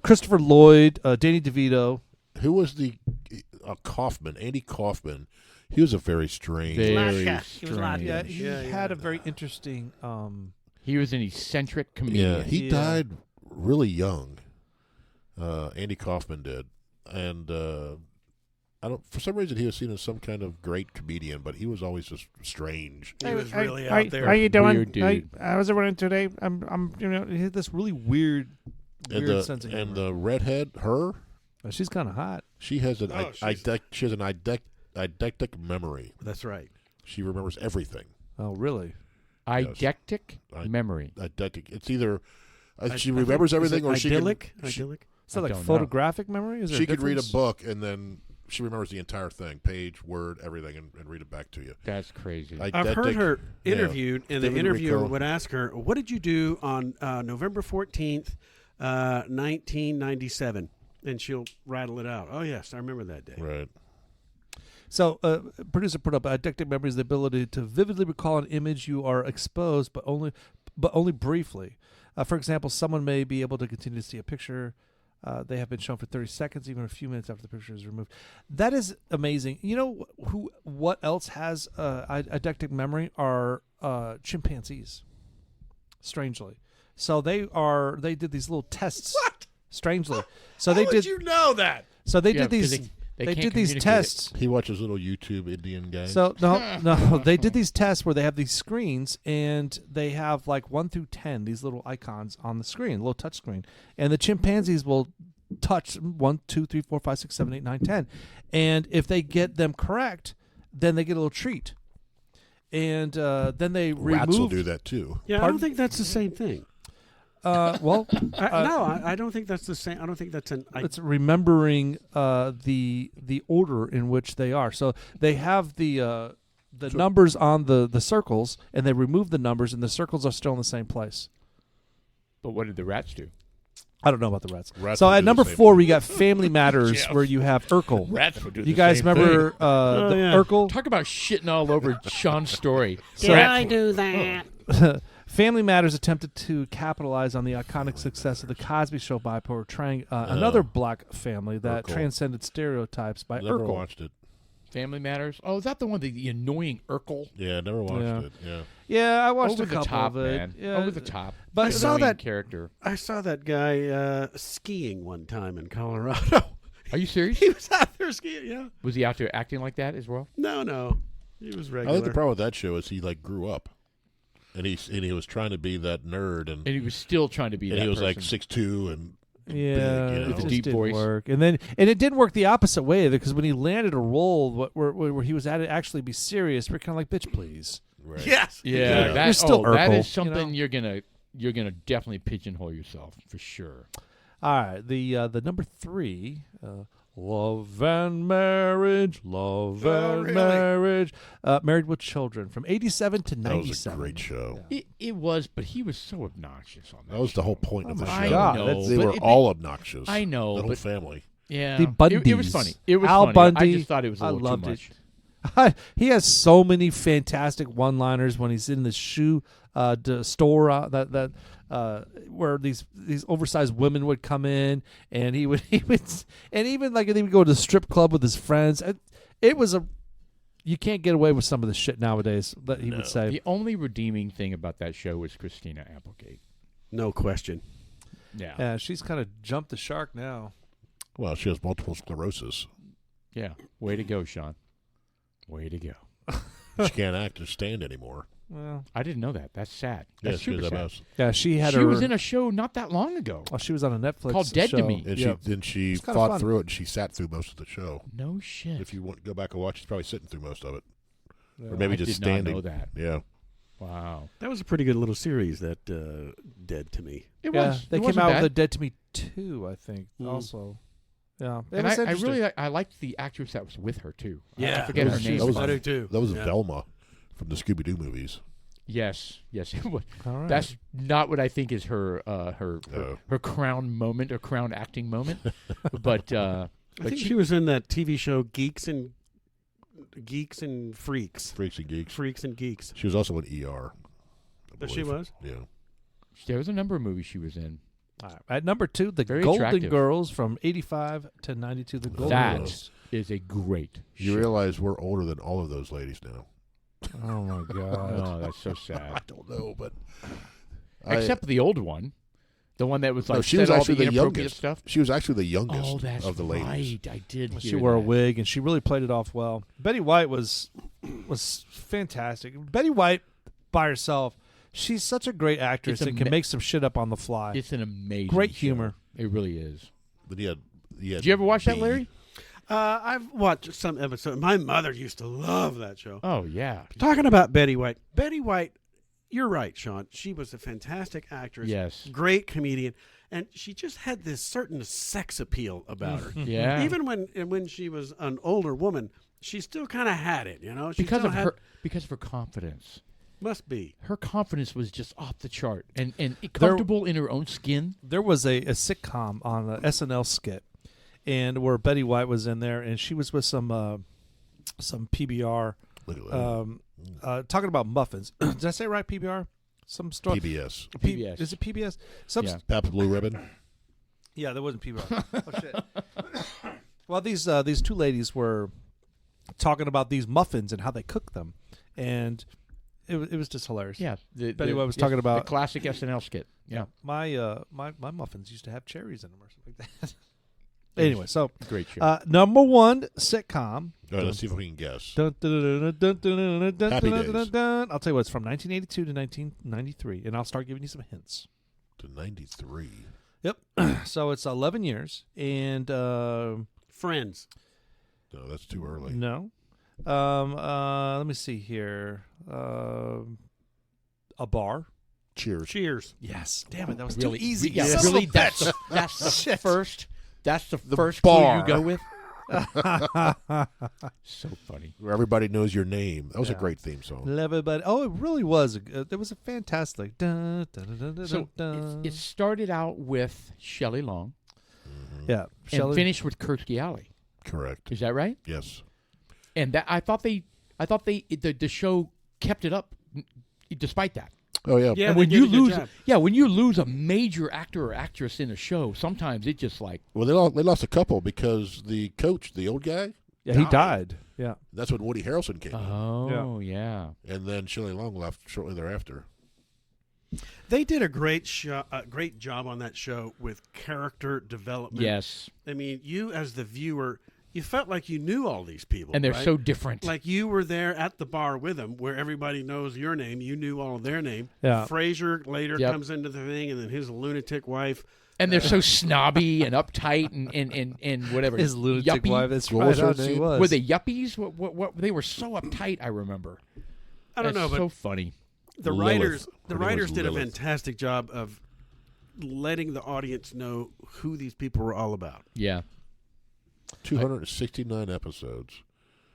Christopher Lloyd, Danny DeVito. Who was the Kaufman? Andy Kaufman. He was a very strange. Very Latka. He was Latka. strange. Yeah, he Yeah, had yeah. a very interesting. He was an eccentric comedian. Yeah, he Yeah. died really young. Andy Kaufman did, and I don't. For some reason, he was seen as some kind of great comedian, but he was always just strange. He was really out there. How you doing? Weird dude. How's everyone today? I'm he had this really weird sense of humor. And the redhead, her, She's kind of hot. she has an Oh, eidetic memory. That's right. She remembers everything. Oh, really? Eidetic I- memory. Eidetic. It's either she I remembers think- is everything, it or she can, idyllic. she, Idyllic. Is that I like don't know. photographic memory? Is there she could read a difference? book and then she remembers the entire thing, page, word, everything, and read it back to you. That's crazy. I've heard her yeah. interviewed, and the Vivid interviewer recall. would ask her, "What did you do on November 14th, 1997?" And she'll rattle it out. Oh yes, I remember that day. Right. So, producer put up eidetic memory is the ability to vividly recall an image you are exposed, but only briefly. For example, someone may be able to continue to see a picture. They have been shown for 30 seconds, even a few minutes after the picture is removed. That is amazing. You know what else has eidetic memory are chimpanzees. Strangely, so they did these little tests. What? Strangely, so they did. You know that? So they Yeah, did because these. they They can't did these communicate. tests. He watches little YouTube Indian guys. So no, they did these tests where they have these screens and they have like 1 through 10 these little icons on the screen, little touch screen, and the chimpanzees will touch 1, 2, 3, 4, 5, 6, 7, 8, 9, 10, and if they get them correct, then they get a little treat, and then they Rats will remove. do that too. Yeah, I Pardon? don't think that's the same thing. Well, I don't think that's the same. I don't think that's an. it's remembering the order in which they are. So they have the numbers on the circles, and they remove the numbers, and the circles are still in the same place. But what did the rats do? I don't know about the rats. Rats So will at do the number same 4, thing. we got Family Matters, Yeah. where you have Urkel. Rats would do You guys remember Oh, yeah. Urkel? Talk about shitting all over Sean's story. So- I do that? Family Matters attempted to capitalize on the iconic success of the Cosby Show by portraying another black family that Urkel. transcended stereotypes by Never Urkel. watched it. Family Matters. Oh, is that the one, the annoying Urkel? Yeah, never watched Yeah. it. Yeah. Yeah, I watched Over a the couple top, of it. man. Yeah. Over the top. But I saw Annoying that- character. I saw that guy skiing one time in Colorado. Are you serious? He was out there skiing. Yeah. Was he out there acting like that as well? No, he was I regular. think the problem with that show is he grew up, and he was trying to be that nerd, and And he was still trying to be that he was like person. 6'2", and Yeah, big, you it know. just Deep didn't voice. work, and it didn't work the opposite way because when he landed a role where he was at it actually be serious, we're kind of like, bitch, please. right. Yes. Yeah, Yeah. that, You're still that Urkel, is something you you're gonna definitely pigeonhole yourself for sure. All right, the number 3, Love and Marriage, Love and really? Marriage, Married with Children from 87 to That was a 97. great show. It was, but he was so obnoxious on that. That was the whole point of the my show. God, I know, that's- They but were it- all obnoxious. I know, the whole but- family. Yeah, The It was Bundys. funny. It was Al funny. Bundy. I just thought it was a I little loved too it. much. He has so many fantastic one-liners when he's in the shoe store where these oversized women would come in, and and even like he would go to the strip club with his friends. It was you can't get away with some of the shit nowadays that he would say. The only redeeming thing about that show was Christina Applegate. No question. Yeah. Yeah, she's kind of jumped the shark now. Well, she has multiple sclerosis. Yeah. Way to go, Sean. Way to go. She can't act or stand anymore. Well, I didn't know that. That's sad. Yeah, That's she was super a sad. mess. yeah, she had She her. was in a show not that long ago. Oh, she was on a Netflix Called Dead to show. Me. And Yeah. she It's kinda fought fun. through it, and she sat through most of the show. No shit. If you want to go back and watch, she's probably sitting through most of it. Yeah. Or maybe I just did not standing. know that. Yeah. Wow. That was a pretty good little series, that Dead to Me. It Yeah, was. they It came wasn't out bad. with a Dead to Me 2, I think. Mm. Also, yeah, it And was I interesting. really I liked the actress that was with her too. I Yeah, forget that her was- name. that was- I do too. That was Yeah. Velma from the Scooby-Doo movies. Yes, it was. All right. That's not what I think is her Oh. her crown moment or crown acting moment. but I think she was in that TV show Geeks and Freaks. Freaks and Geeks. Freaks and Geeks. She was also in ER. I But she believe. was? Yeah. there was a number of movies she was in. All right. At number 2, The Very Golden attractive. Girls from 85 to 92. The Golden That Girls. is a great You show. realize we're older than all of those ladies now. Oh my God. Oh, that's so I sad. don't know, but Except the old one, the one that was like No, she was said all actually the the inappropriate youngest. stuff. She was actually the youngest Oh, that's of the ladies. right. I did. She hear wore a that. wig and she really played it off well. Betty White was fantastic. Betty White by herself, she's such a great actress It's and can ama- make some shit up on the fly. It's an amazing Great show. humor. It really is. But yeah, Did you ever watch that, Larry? I've watched some episodes. My mother used to love that show. Oh yeah. Talking about Betty White. Betty White, you're right, Sean. She was a fantastic actress. Yes. Great comedian. And she just had this certain sex appeal about her. Yeah. Even when she was an older woman, she still kind of had it, you know? She because still of had, her confidence. Must be. Her confidence was just off the chart and comfortable in her own skin. There was a sitcom on an SNL skit, and where Betty White was in there, and she was with some PBR, Look at that. talking about muffins. Did I say it right? PBR? Some story. PBS. PBS. Is it PBS? Some Yeah. Pabst Blue Ribbon. Yeah, there wasn't PBR. Oh shit. Well, these two ladies were talking about these muffins and how they cook them, and it was just hilarious. Yeah. Betty White was talking about- the classic SNL skit. Yeah. My muffins used to have cherries in them or something like that. Anyway, so Great show. number 1 sitcom. All right, let's see if we can guess. Dun, dun, dun, dun, dun, dun, dun, Happy dun, dun, Days. dun. I'll tell you what, it's from 1982 to 1993, and I'll start giving you some hints. To 93. Yep. So it's 11 years, and Friends. No, that's too early. no. Let me see here. A bar. Cheers. Cheers. Yes. Damn it, that was really too easy. Yeah, Son of a really. bitch. That's the first. That's the The first bar. clue you go with. So funny. Where everybody knows your name. That was a Yeah. great theme song. Everybody. Oh, it really was. It was a fantastic. Dun, dun, dun, dun, So dun. it started out with Shelley Long Yeah. and Shelley. finished with Kirstie Alley. Correct. Is that right? Yes. And that I thought the show kept it up despite that. Oh, yeah. Yeah, And they when did you a good lose, job. when you lose a major actor or actress in a show, sometimes it just like Well, they lost a couple because the coach, the old guy, Yeah, he died. Yeah. that's when Woody Harrelson came in. oh yeah. And then Shelley Long left shortly thereafter. They did a great job on that show with character development. Yes, I mean, you as the viewer, you felt like you knew all these people. and they're right? so different. Like you were there at the bar with them where everybody knows your name. You knew all of their name. Yeah. Frasier later Yep. comes into the thing, and then his lunatic wife. And they're so snobby and uptight and whatever. His lunatic yuppie. wife. That's What right. was her How she name? was. Were they yuppies? What? They were so uptight. I remember. I don't know, That's but so funny. the Lilith. the Her name writers was did a Lilith. fantastic job of letting the audience know who these people were all about. Yeah, 269 episodes.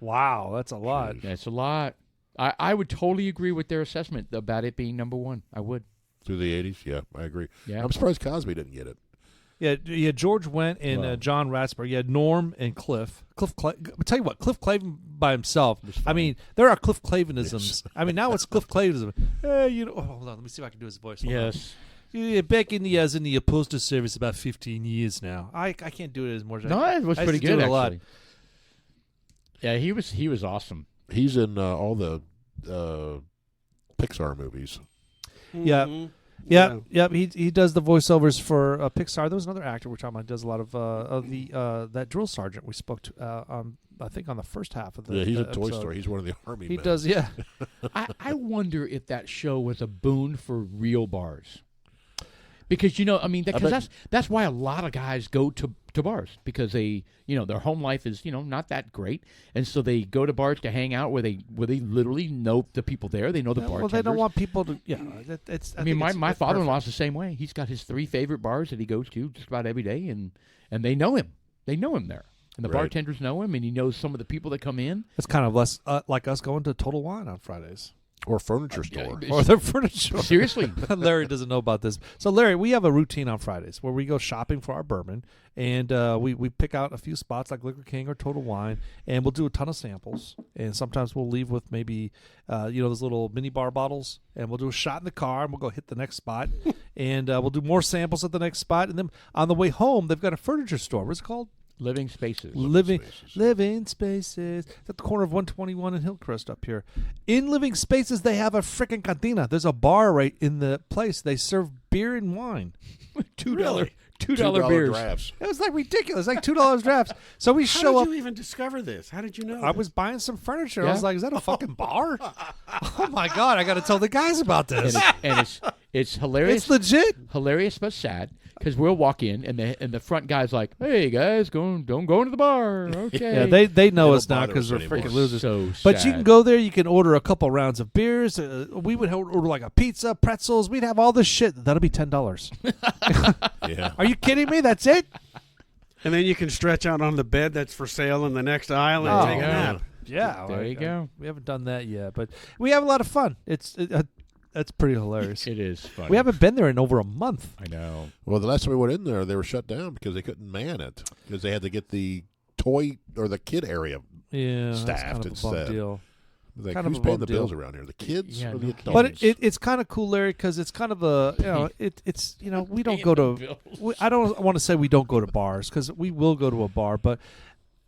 Wow, that's a lot. that's a lot. I would totally agree with their assessment about it being number 1. I would. Through the 80s? Yeah, I agree. Yeah. I'm surprised Cosby didn't get it. Yeah. George Wendt and Wow. John Raspberry. You had Norm and Cliff. I'll tell you what, Cliff Clavin by himself. I mean, there are Cliff Clavinisms. I mean, now it's Cliff Clavinism. Hold on. Let me see if I can do his voice. Hold on. Yes. Yeah, back in the postal service about 15 years now. I can't do it as more. No, it was I pretty used to do good it a lot. actually. Yeah, he was awesome. He's in all the Pixar movies. Yeah. Mhm. Yeah. He does the voiceovers for Pixar. There was another actor we're talking about. Does a lot of the that drill sergeant we spoke to on I think on the first half of the Yeah, he's the in Toy episode. Story. He's one of the army He men. does, yeah. I wonder if that show was a boon for real bars. Because that's why a lot of guys go to bars, because they their home life is not that great, and so they go to bars to hang out where they literally know the people there. They know the bartenders. Well, they don't want people to. Yeah, it's. I mean, my father-in-law's the same way. He's got his 3 favorite bars that he goes to just about every day, and they know him. They know him there, and the Right. bartenders know him, and he knows some of the people that come in. It's kind of less like us going to Total Wine on Fridays. Or furniture store. Or their furniture. Seriously. Larry doesn't know about this. So, Larry, we have a routine on Fridays where we go shopping for our bourbon, and we pick out a few spots like Liquor King or Total Wine, and we'll do a ton of samples. And sometimes we'll leave with maybe, those little mini bar bottles, and we'll do a shot in the car, and we'll go hit the next spot. And we'll do more samples at the next spot. And then on the way home, they've got a furniture store. What's it called? Living Spaces. Living Spaces. It's at the corner of 121 and Hillcrest up here. In Living Spaces, they have a frickin' cantina. There's a bar right in the place. They serve beer and wine. $2 Really? $2 beers. drafts. It was like ridiculous, like $2 drafts. So we How show did up. you even discover this? How did you know? I this? was buying some furniture. I Yeah. was like, "Is that a fucking bar?" Oh my god! I got to tell the guys about this. and it's hilarious. It's legit. Hilarious but sad, because we'll walk in and the front guy's like, "Hey guys, don't go into the bar." Okay. Yeah, they know don't us now bother because us we're anymore. freaking losers. So But sad. you can go there. You can order a couple rounds of beers. We would order like a pizza, pretzels. We'd have all this shit. That'll be $10. Yeah. Are you kidding me? That's it. And then you can stretch out on the bed that's for sale in the next aisle and Oh, take a yeah. nap. Yeah, There you go. We haven't done that yet, but we have a lot of fun. That's pretty hilarious. It is funny. We haven't been there in over a month. I know. Well, the last time we went in there, they were shut down because they couldn't man it, because they had to get the toy or the kid area. Yeah, that's Staffed kind of a instead. bum deal. Like, Kind of who's a paying bum the deal. bills around here? The kids Yeah, or the no adults? But it's kind of cool, Larry, because it's kind of a it's we don't go to. I don't want to say we don't go to bars, because we will go to a bar, but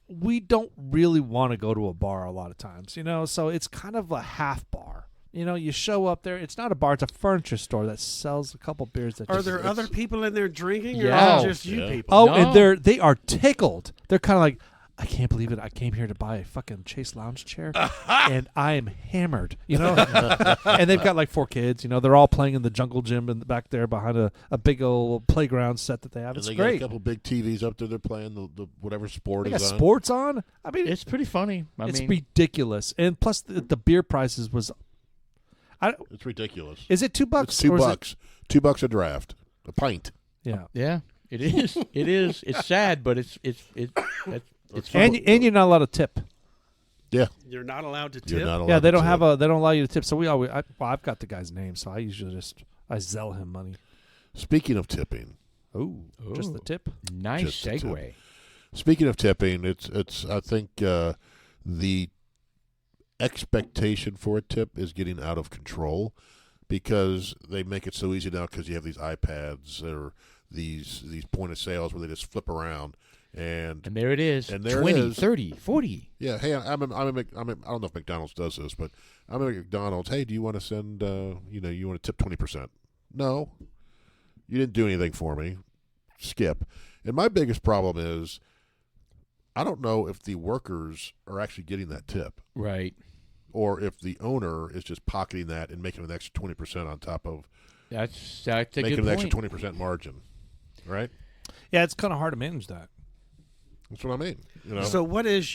we don't really want to go to a bar a lot of times. So it's kind of a half bar. You show up there. It's not a bar. It's a furniture store that sells a couple beers. That Are just, there other people in there drinking, or Yeah. is it just you Yeah. people? Oh, No. and they are tickled. They're kind of like, I can't believe it. I came here to buy a fucking Chase lounge chair, and I am hammered. And they've got like 4 kids. They're all playing in the jungle gym in the back there behind a big old playground set that they have. And It's they great. got a couple big TVs up there. They're playing the whatever sport They got is on. sports on. I mean, It's pretty funny. it's I mean, ridiculous. And plus, the beer prices was. It's ridiculous. Is it $2? It's $2. $2 a draft, a pint. Yeah. yeah, it is. It is. It's sad, but it's And you're not allowed to tip. Yeah, You're not allowed to tip. you're not allowed. Yeah, they to don't tip. have they don't allow you to tip. So I've got the guy's name, so I usually I zell him money. Speaking of tipping, Oh, just the tip. nice Just a tip. segue. Speaking of tipping, it's I think the expectation for a tip is getting out of control, because they make it so easy now, because you have these iPads or these point of sales where they just flip around and And there it is. And there it 20, is. 30, 40. yeah, hey, I don't know if McDonald's does this, but I'm at McDonald's. Hey, do you want to send you want to tip 20%? No, you didn't do anything for me. Skip. And my biggest problem is, I don't know if the workers are actually getting that tip, Right. or if the owner is just pocketing that and making an extra 20% on top of That's a making good an point. extra 20% margin, right? Yeah, it's kind of hard to manage that. That's what I mean. So what is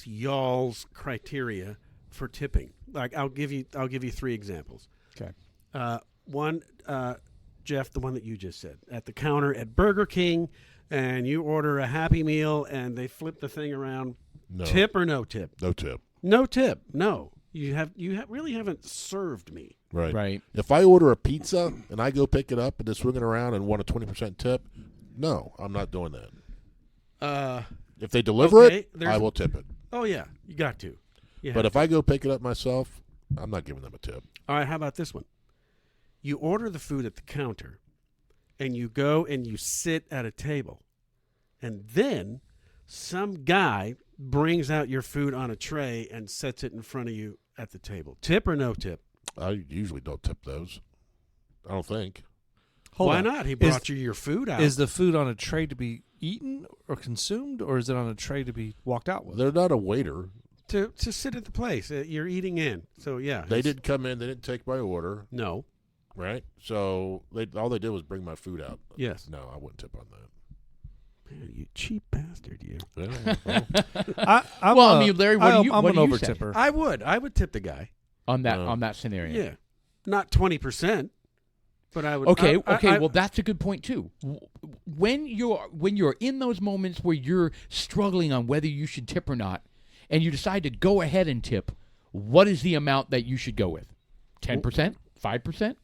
y'all's criteria for tipping? Like, I'll give you 3 examples. Okay. One, Jeff, the one that you just said, at the counter at Burger King, and you order a Happy Meal, and they flip the thing around. No. Tip or no tip? No tip. No tip. No, you really haven't served me. Right. Right. If I order a pizza and I go pick it up and just swing it around and want a 20% tip, no, I'm not doing that. If they deliver Okay, it, there's- I will tip it. Oh yeah, you got to. But if I go pick it up myself, I'm not giving them a tip. All right, how about this one? You order the food at the counter, and you go and you sit at a table, and then some guy brings out your food on a tray and sets it in front of you at the table. Tip or no tip? I usually don't tip those. I don't think. Why not? He brought you your food out. Is the food on a tray to be eaten or consumed, or is it on a tray to be walked out with? They're not a waiter. To sit at the place. You're eating in. So, yeah. They didn't come in. They didn't take my order. No. Right? So all they did was bring my food out. Yes. No, I wouldn't tip on that. Man, you cheap bastard, you. Yeah, I mean, Larry, what do you I'm what an do you over say tipper. I would tip the guy. on that scenario? Yeah. Not 20%, but I would. Okay, I- well, that's a good point too. When you're in those moments where you're struggling on whether you should tip or not, and you decide to go ahead and tip, what is the amount that you should go with? 10%, 5%?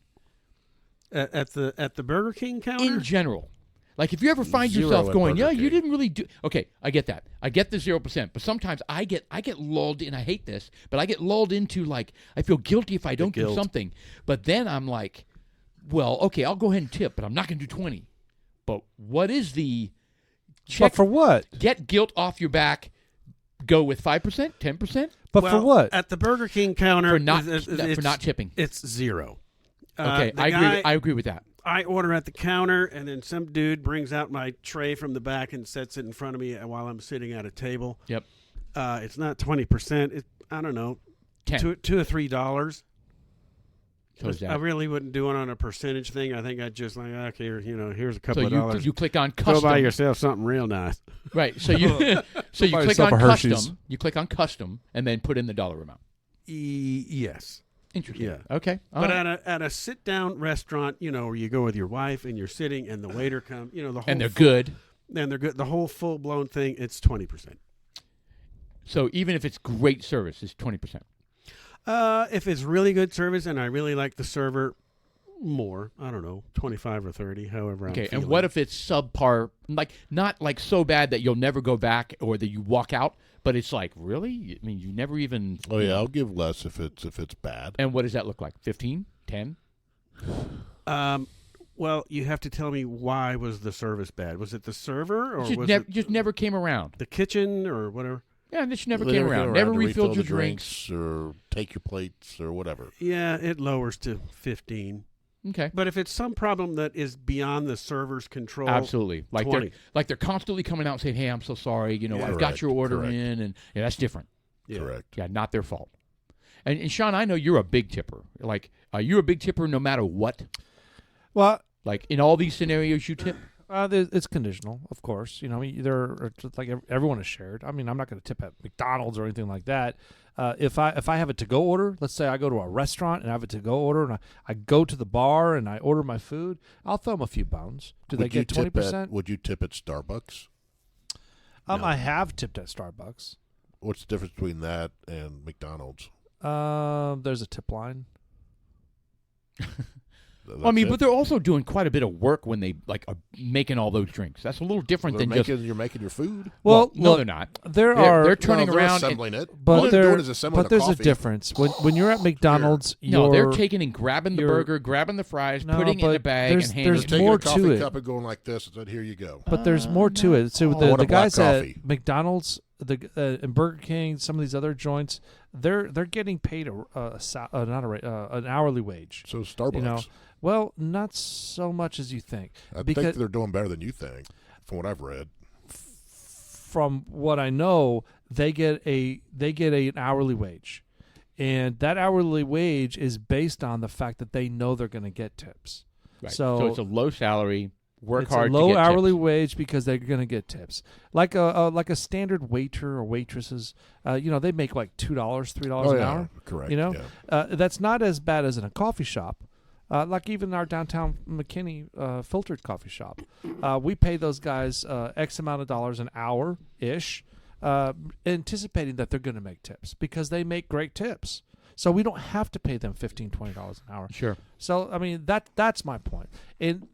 At the Burger King counter? In general. Like if you ever find Zero yourself at going, Burger yeah, you King. didn't really do. Okay, I get that. I get the 0%, but sometimes I get lulled in. I hate this, but I get lulled into like I feel guilty if I don't do something. But then I'm like, well, okay, I'll go ahead and tip, but I'm not going to do 20. But what is the check? But for what? Get guilt off your back. Go with 5%, 10%. But for what? At the Burger King counter, For not it's tipping. It's 0. Okay, the I agree. guy- I agree with that. I order at the counter, and then some dude brings out my tray from the back and sets it in front of me while I'm sitting at a table. Yep. It's not 20%. I don't know, 10. $2 or $3. So is that. I really wouldn't do it on a percentage thing. I think I'd just like, okay, here's a couple So of dollars. you click on Go custom. buy yourself something real nice. Right. So you so you buy click yourself on a Hershey's. custom. You click on custom and then put in the dollar amount. Yes. Interesting. Yeah. Okay. All But right. at a sit down restaurant, where you go with your wife and you're sitting and the waiter comes, the whole and they're good. And they're good. The whole full blown thing, it's 20%. So even if it's great service, it's 20%. If it's really good service and I really like the server, more. I don't know, 25 or 30, however. Okay. I'm And feeling. what if it's subpar, like not like so bad that you'll never go back or that you walk out, but it's like really? I mean, you never even. Oh yeah, I'll give less if it's bad. And what does that look like? 15, 10? Well, you have to tell me why was the service bad? Was it the server or was it Just never came around. the kitchen or whatever? Yeah, this never They came never around. go Never to refilled refill your the drinks. or take your plates or whatever. Yeah, it lowers to 15. Okay. But if it's some problem that is beyond the server's control, Absolutely. Like 20. they're constantly coming out and saying, "Hey, I'm so sorry. Yeah. I've got Correct, your order correct. in," and that's different. Yeah. Correct. Yeah, not their fault. And Sean, I know you're a big tipper. Like, are you a big tipper no matter what? Well, Like in all these scenarios, you tip. it's conditional, of course. There are like everyone is shared. I mean, I'm not going to tip at McDonald's or anything like that. If I have a to-go order, let's say I go to a restaurant and I have a to-go order, and I go to the bar and I order my food, I'll throw them a few bones. Do they get 20%? Would you tip at Starbucks? No. I have tipped at Starbucks. What's the difference between that and McDonald's? There's a tip line. That's I mean, it? but they're also doing quite a bit of work when they are making all those drinks. That's a little different than just. you're making your food. Well, no, look, they're not. They're turning Well, they're around. assembling it. but All they're there- doing is assembling but there's coffee. a difference when you're at McDonald's. No, they're you're- taking and grabbing the you're- burger, grabbing the fries, No, putting it in but a bag, there's- and handing there's it. Taking more a coffee to it. cup and going like this and said, "Here you go." But there's more to it. So no. I want the a black guys at coffee. McDonald's, and Burger King, some of these other joints, they're getting paid an hourly wage. So Starbucks. Well, not so much as you think. I because think they're doing better than you think, from what I've read. from what I know, they get an hourly wage, and that hourly wage is based on the fact that they know they're going to get tips. Right. So it's a low salary. Work it's hard. a low to get hourly tips. wage because they're going to get tips. Like a standard waiter or waitresses, they make like $2, $3 an hour. Correct. Yeah. That's not as bad as in a coffee shop. Like even our downtown McKinney filtered coffee shop, we pay those guys X amount of dollars an hour ish, anticipating that they're going to make tips because they make great tips. So we don't have to pay them $15, $20 an hour. Sure. So I mean that's my point. And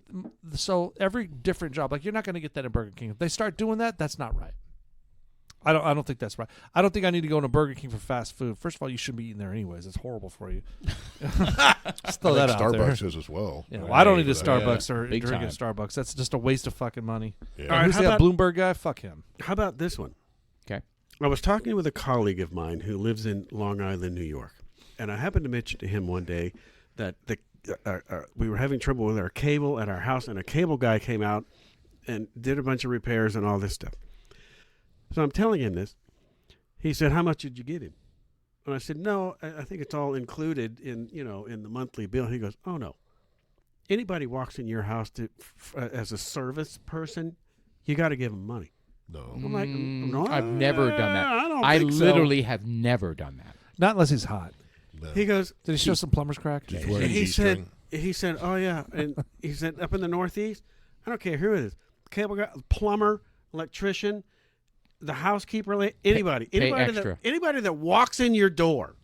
so every different job, like you're not going to get that in Burger King. If they start doing that, that's not right. I don't think that's right. I don't think I need to go into Burger King for fast food. First of all, you shouldn't be eating there anyways. It's horrible for you. Just throw that out Starbucks there. is as well. Yeah, well, I don't need a Right. Starbucks or Big drink at time. Starbucks. That's just a waste of fucking money. Yeah. All right, Who's how that about- Bloomberg guy? Fuck him. How about this one? Okay. I was talking with a colleague of mine who lives in Long Island, New York, and I happened to mention to him one day that we were having trouble with our cable at our house, and a cable guy came out and did a bunch of repairs and all this stuff. So I'm telling him this. He said, "How much did you get him?" And I said, "No, I think it's all included in the monthly bill." He goes, "Oh no. Anybody walks in your house as a service person, you got to give them money." No. I'm like, "No, I've never done that. I don't I think so." literally have never done that. Not unless he's hot. No. He goes, Did he show some plumber's crack? Just wearing a he G-string. said, "Oh yeah," and he said, "Up in the Northeast, I don't care who it is, cable guy, plumber, electrician, the housekeeper, anybody that walks in your door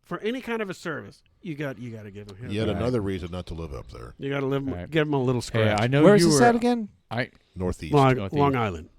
for any kind of a service, you got to give them. Yet another reason not to live up there. You got to live, Right. give them a little Hey, scratch. I know Where is you this were at again? Northeast. Long Island.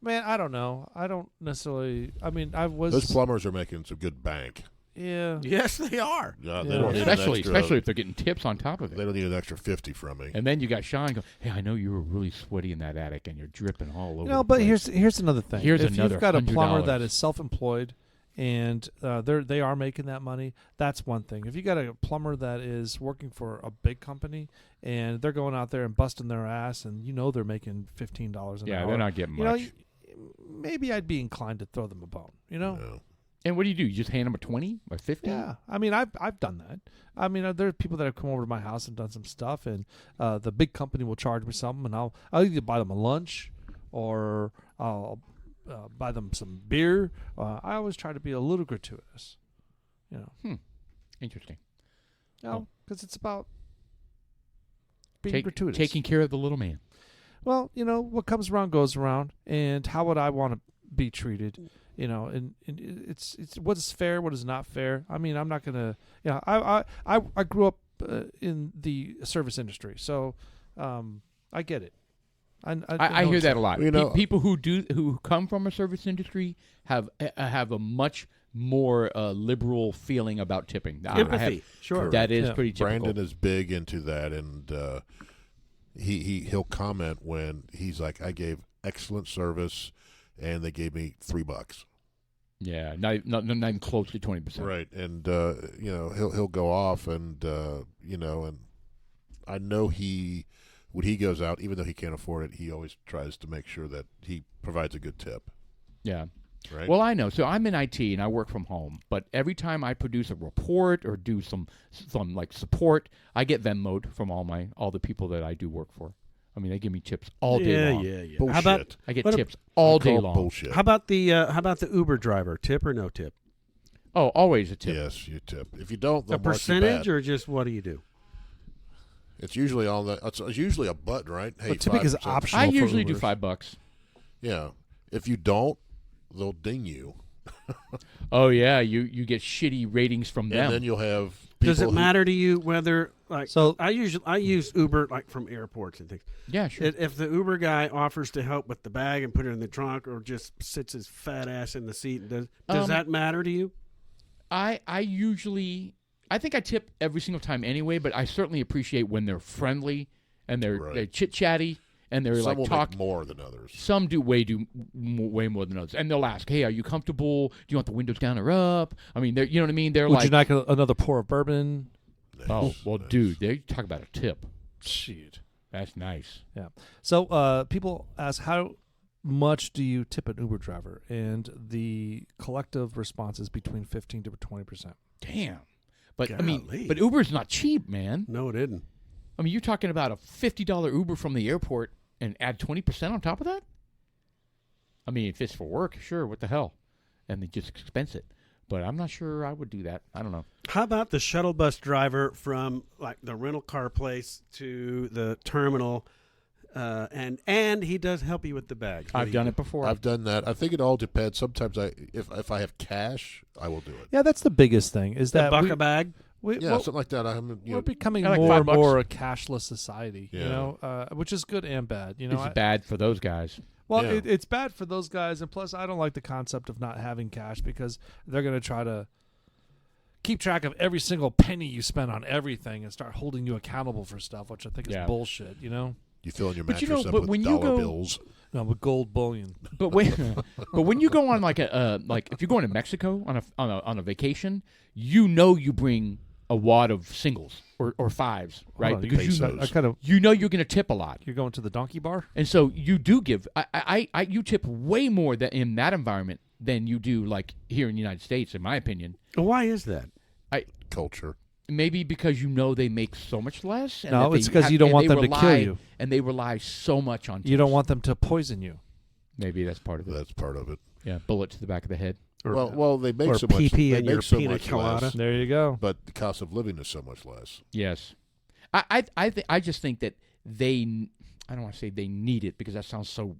Man, I don't know. I don't necessarily. I mean, I was. Those plumbers are making some good bank. Yeah. Yes, they are. Yeah, Yeah. they don't need especially an extra, if they're getting tips on top of They it. don't need an extra 50 from me. And then you got Sean go, "Hey, I know you were really sweaty in that attic, and you're dripping all over." No, the but place." here's another thing. Here's if another you've got a plumber $100. that is self-employed and they are making that money, that's one thing. If you got a plumber that is working for a big company and they're going out there and busting their ass, and they're making $15 an hour, they're not getting you much. know, maybe I'd be inclined to throw them a bone. No. And what do? You just hand them a 20 or 50? Yeah, I mean, I've done that. I mean, there are people that have come over to my house and done some stuff, and the big company will charge me something, and I'll either buy them a lunch or I'll buy them some beer. I always try to be a little gratuitous, Interesting. because it's about being Take- gratuitous. Taking care of the little man. Well, what comes around goes around, and how would I want to be treated? And it's what is fair, what is not fair. I mean, I'm not gonna. I grew up in the service industry, so I get it. I hear that a lot. You know- People who come from a service industry have a much more liberal feeling about tipping. Empathy, sure. That is Yeah. pretty typical. Brandon is big into that, and he'll comment when he's like, "I gave excellent service, and they gave me $3." Yeah, not even close to 20%. Right, and he'll go off, and and I know when he goes out, even though he can't afford it, he always tries to make sure that he provides a good tip. Yeah. Right. Well, I know. So I'm in IT and I work from home, but every time I produce a report or do some like support, I get Venmo'd from all the people that I do work for. I mean, they give me tips all day long. Yeah. Bullshit. How about I get What a- tips all day Call long. Bullshit. how about the Uber driver? Tip or no tip? Oh, always a tip. Yes, you tip. If you don't, A they'll mark you percentage bad. or just what do you do? It's usually on the. It's usually a button, right? Hey, But tipping is 5%. optional. I for usually do Ubers. $5. Yeah. If you don't, they'll ding you, Oh yeah, you get shitty ratings from them. and then you'll have. People Does it matter to you whether So- I use Uber like from airports and things. Yeah, sure. If the Uber guy offers to help with the bag and put it in the trunk, or just sits his fat ass in the seat, does that matter to you? I think I tip every single time anyway, but I certainly appreciate when they're friendly and they're chit chatty and they're Some like will talk. make more than others. Some do way more than others, and they'll ask, "Hey, are you comfortable? Do you want the windows down or up?" I mean, you know what I mean? They're Would like, you like another pour of bourbon? "Oh, well, dude, they talk about a tip. Shit. That's nice." Yeah. So people ask, how much do you tip an Uber driver? And the collective response is between 15 to 20%. Damn. But I Golly. mean, but Uber's not cheap, man. No, it didn't. I mean, you're talking about a $50 Uber from the airport and add 20% on top of that? I mean, if it's for work, sure, what the hell? And they just expense it. But I'm not sure I would do that. I don't know. How about the shuttle bus driver from like the rental car place to the terminal, and he does help you with the bags? I've done it before. I've done that. I think it all depends. Sometimes if I have cash, I will do it. Yeah, that's the biggest thing. Is That that buck we, a bag. we, Yeah, well, something like that. we're becoming I like more and $5. more a cashless society, Yeah. which is good and bad. It's bad for those guys. Well, Yeah. it's bad for those guys, and plus, I don't like the concept of not having cash because they're going to try to keep track of every single penny you spend on everything and start holding you accountable for stuff, which I think is Yeah. bullshit. You fill in your But you mattress know, up but with when you dollar go- bills. No, with gold bullion. But when you go on like if you're going to Mexico on a vacation, you bring a wad of singles or fives, right? Hold on, Because pesos. I kind of. you know you're going to tip a lot, You're going to the donkey bar. and so you do give. You tip way more in that environment than you do like here in the United States, in my opinion. Why is that? Culture. Maybe because you know they make so much less. And No, that it's they 'cause have- you don't and want they them to kill rely- you. and they rely so much on. You don't tips. want them to poison you. Maybe that's part of it. That's part of it. Yeah, bullet to the back of the head. Or, Well, they make or so much. pee-pee They in your make so pina much colada. less, there you go. but the cost of living is so much less. Yes, I just think that they. I don't want to say they need it because that sounds so,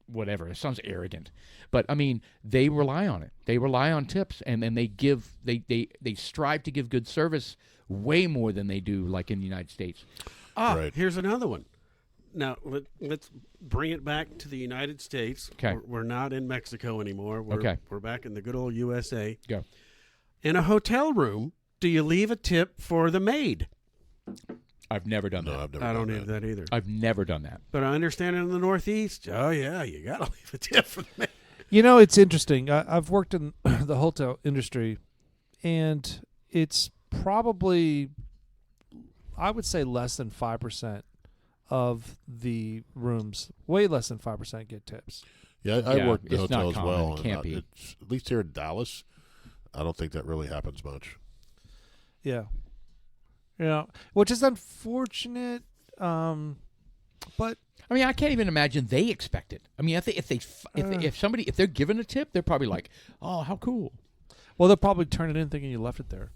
whatever. It sounds arrogant, but I mean they rely on it. They rely on tips, and then they strive to give good service way more than they do like in the United States. Right. Here's another one. Now, let's bring it back to the United States. Okay. We're not in Mexico anymore. Okay. We're back in the good old USA. Go. In a hotel room, do you leave a tip for the maid? I've never done No, that. I've never I don't done need that either. I've never done that. But I understand in the Northeast, oh, yeah, you got to leave a tip for the maid. You know, it's interesting. I've worked in the hotel industry, and it's probably, I would say, less than 5% of the rooms, way less than 5% get tips. Yeah, I Yeah, worked in the it's not hotel as common. well. It and can't be. It's, at least here in Dallas, I don't think that really happens much. Yeah. Which is unfortunate, but I mean, I can't even imagine they expect it. I mean, if they're given a tip, they're probably like, "Oh, how cool!" well, they'll probably turn it in thinking you left it there.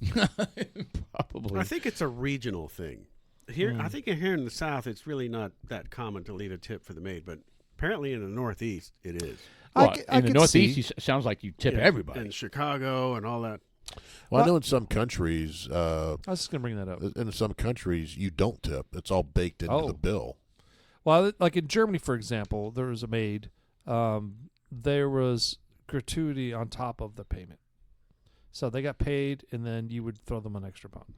Probably. I think it's a regional thing. Here, I think here in the South, it's really not that common to leave a tip for the maid, but apparently in the Northeast, it is. Well, I in the could Northeast, see. it sounds like you tip Yeah, everybody. in Chicago and all that. Well, I know in some countries, I was just going to bring that up. in some countries, you don't tip. It's all baked into Oh. the bill. Well, like in Germany, for example, there was a maid. There was gratuity on top of the payment. So they got paid, and then you would throw them an extra bone.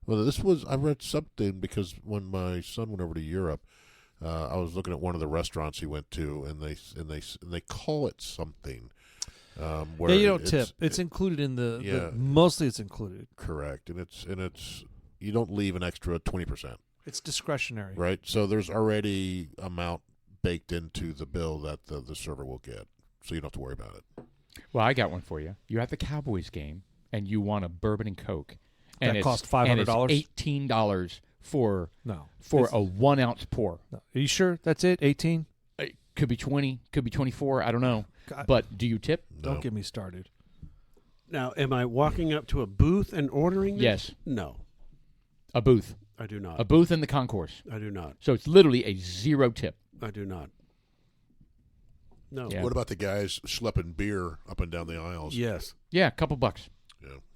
Well, I read something because when my son went over to Europe, I was looking at one of the restaurants he went to, and they call it something. Where Yeah, you don't it's- tip. It's included in the Yeah. mostly it's included. correct, and it's you don't leave an extra 20%, It's discretionary. right? So there's already amount baked into the bill that the server will get, so you don't have to worry about it. Well, I got one for you. You're at the Cowboys game, and you want a bourbon and Coke. And That it's- cost $500? And it's $18 for No. a 1 ounce pour. No. Are you sure that's it? 18? It could be 20, could be 24. I don't know. God. But do you tip? Don't No. get me started. Now, am I walking up to a booth and ordering this? Yes. No, A booth. I do not. A booth in the concourse. I do not. So it's literally a 0 tip. I do not. No. Yeah. What about the guys schlepping beer up and down the aisles? Yes. Yeah, a couple bucks.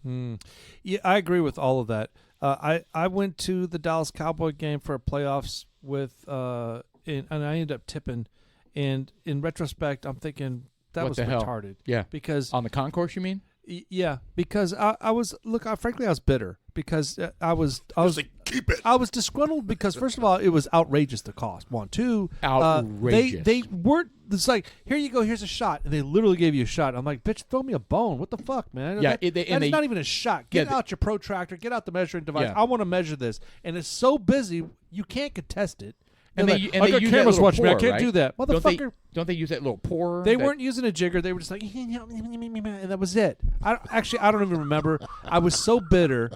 Yeah. Yeah, I agree with all of that. I went to the Dallas Cowboy game for playoffs with and I ended up tipping. And in retrospect, I'm thinking that What was the hell? retarded. Yeah. Because On the concourse, you mean? yeah, because I was frankly I was bitter because I was Like, keep it. I was disgruntled because first of all it was outrageous the cost. 1, 2, Outrageous. they weren't. It's like here you go, here's a shot, and they literally gave you a shot. I'm like, bitch, throw me a bone. What the fuck, man? Yeah, That's not even a shot. Get Yeah, out your protractor. Get out the measuring device. Yeah. I want to measure this, and it's so busy you can't contest it. And They're they, like, and I they got use that cameras little watching me. I pour, can't right? do that, motherfucker. Don't they use that little pour? They that- weren't using a jigger. They were just like, and that was it. I don't even remember. I was so bitter.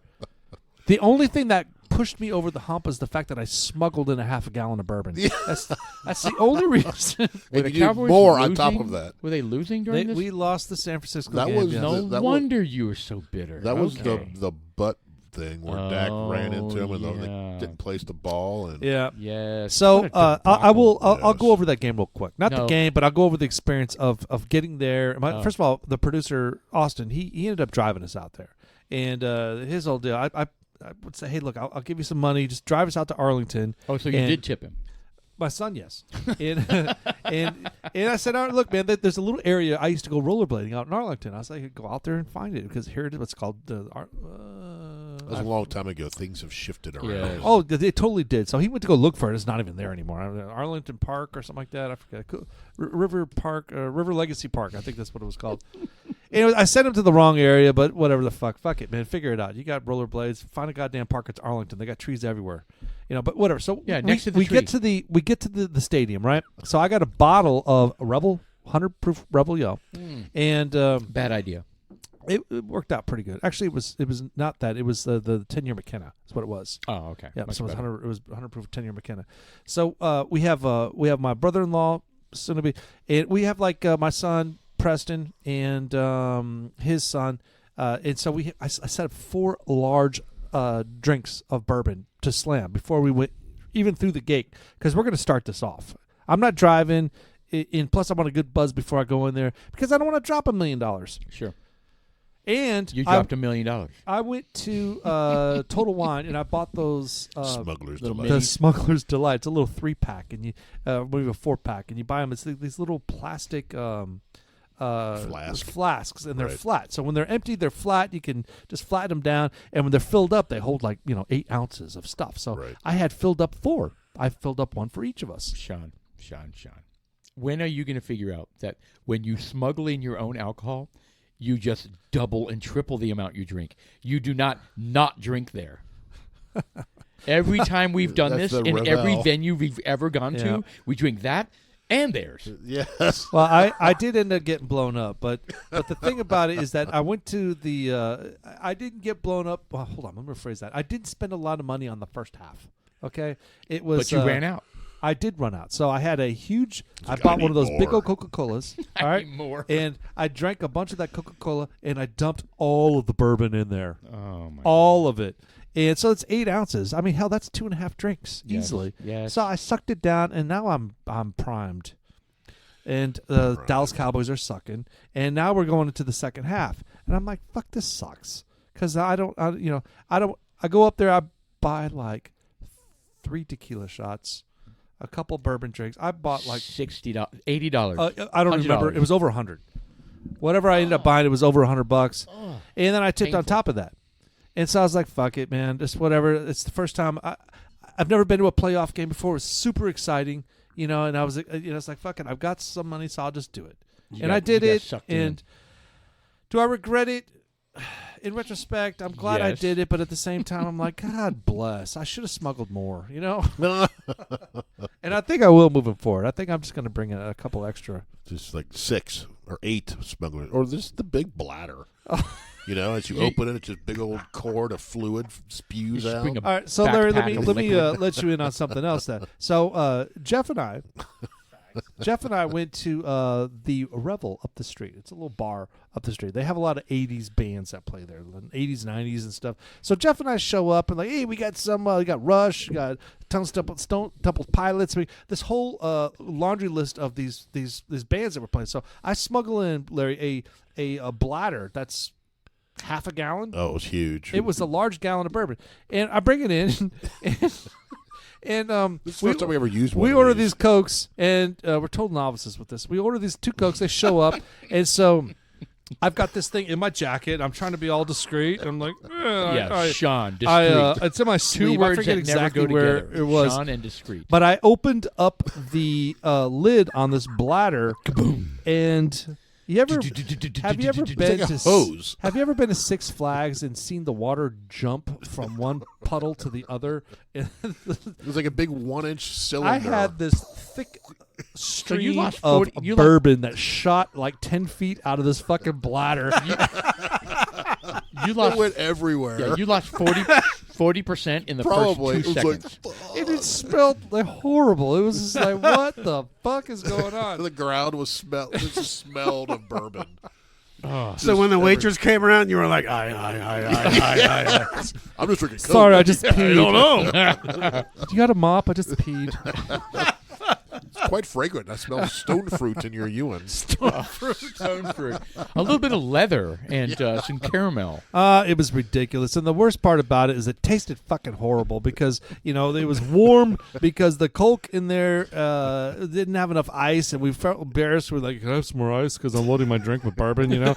The only thing that pushed me over the hump is the fact that I smuggled in a half a gallon of bourbon. That's the only reason. Were And the you do Cowboys more losing? on top of that. Were they losing during this? We lost the San Francisco That game. was yeah. No that was- wonder you were so bitter. That was Okay. the butt thing where Dak ran into him and yeah. they didn't place the ball. And Yeah. Yes. So What a I'll Yes. go over that game real quick. Not the No. game, but I'll go over the experience of getting there. Oh. First of all, the producer Austin, he ended up driving us out there, and his whole deal. I would say, hey, look, I'll give you some money. Just drive us out to Arlington. Oh, so you and- did tip him. My son, yes. and I said, all right, look, man, there's a little area I used to go rollerblading out in Arlington. I was like, go out there and find it because here it is. What's called the That was a long time ago. Things have shifted around. Yeah. Oh, they totally did. So he went to go look for it. It's not even there anymore. Arlington Park or something like that. I forget. River Park, River Legacy Park. I think that's what it was called. Anyway, I sent him to the wrong area, but whatever the fuck. Fuck it, man. Figure it out. You got rollerblades. Find a goddamn park. It's Arlington. They got trees everywhere. But whatever. So Yeah, next to the we tree. get to the stadium, right? So I got a bottle of Rebel 100 proof Rebel Yell, and Bad idea. it worked out pretty good. Actually, it was not that. It was the 10-year McKenna. That's what it was. Oh, okay. Yeah, Much so it better. was 100 proof 10-year McKenna. So we have my brother-in-law soon to be, and we have like my son Preston and his son, and so I set up 4 large drinks of bourbon to slam before we went even through the gate, because we're going to start this off. I'm not driving, and plus I want a good buzz before I go in there because I don't want to drop $1 million. Sure. And You dropped $1 million. I went to Total Wine and I bought those Smugglers little Delight. the mini- Smuggler's Delight. It's a little 3-pack, and you maybe a 4-pack, and you buy them. It's these little plastic flasks, and they're Right. flat. So when they're empty, they're flat. You can just flatten them down, and when they're filled up, they hold like 8 ounces of stuff. So Right. I had filled up 4. I filled up 1 for each of us. Sean. When are you going to figure out that when you smuggle in your own alcohol, you just double and triple the amount you drink? You do not drink there. Every time we've done That's this the in every Ravel. venue we've ever gone Yeah. to, we drink that and theirs. Yes. Well, I did end up getting blown up, but the thing about it is that I went to the I didn't get blown up. Well, hold on, let me rephrase that. I didn't spend a lot of money on the first half. Okay, it was. But you ran out. I did run out, so I had a huge. I I bought one of need those big more. old Coca-Colas. All right, need more. and I drank a bunch of that Coca-Cola, and I dumped all of the bourbon in there, Oh, my all of it. And so it's 8 ounces. I mean, hell, that's 2.5 drinks Yes, easily. yes. So I sucked it down, and now I'm primed. And Dallas Cowboys are sucking, and now we're going into the second half, and I'm like, fuck, this sucks, because I go up there, I buy like 3 tequila shots, a couple bourbon drinks. I bought like $60, $80. I don't remember. $100. It was over 100. Whatever I ended up buying, it was over $100. And then I tipped on Painful. top of that. And so I was like, fuck it, man. Just whatever. It's the first time. I've never been to a playoff game before. It was super exciting, and I was, it's like, fuck it. I've got some money, so I'll just do it. I did you got it. sucked in. And do I regret it? In retrospect, I'm glad I Yes. did it, but at the same time, I'm like, God bless. I should have smuggled more, And I think I will moving forward. I think I'm just going to bring in a couple extra. Just like 6 or 8 smugglers, or just the big bladder. As you open it, it's just big old cord of fluid spews should out. bring a All right, so Larry, let backpack me of let me liquid. let you in on something else then. So Jeff and I went to the Revel up the street. It's a little bar up the street. They have a lot of 80s bands that play there, 80s, 90s and stuff. So Jeff and I show up and like, hey, we got some, we got Rush, we got Stone Temple Pilots. This whole laundry list of these bands that were playing. So I smuggle in, Larry, a bladder that's half a gallon. Oh, it was huge. It was a large gallon of bourbon, and I bring it in, and This is the first time we ever used one. we of order these Cokes, and we're total novices with this. We order these 2 Cokes. They show up, and so I've got this thing in my jacket. I'm trying to be all discreet. I'm like, Sean, discreet. it's in my 2 sleeve. I words forget that exactly never go where together. it was. Sean and discreet. But I opened up the lid on this bladder, and have you ever been like a to hose. Have you ever been to Six Flags and seen the water jump from one puddle to the other? It was like a big 1-inch cylinder. I had this thick stream lost of 40 you bourbon that shot like 10 feet out of this fucking bladder. You It lost. went everywhere. Yeah, you lost 40% in the Probably. first 2 It was seconds. It just smelled like horrible. It was just like, what the fuck is going on? The ground was just smelled of bourbon. So when the waitress came around, you were like, I. I'm just drinking Coke. Sorry, I just peed. I don't know. You got a mop? I just peed. It's quite fragrant. I smell stone fruit in your Ewan. Stone fruit. A little bit of leather and some caramel. It was ridiculous, and the worst part about it is it tasted fucking horrible because it was warm because the Coke in there didn't have enough ice, and we felt embarrassed. We're like, "Can I have some more ice?" Because I'm loading my drink with bourbon, All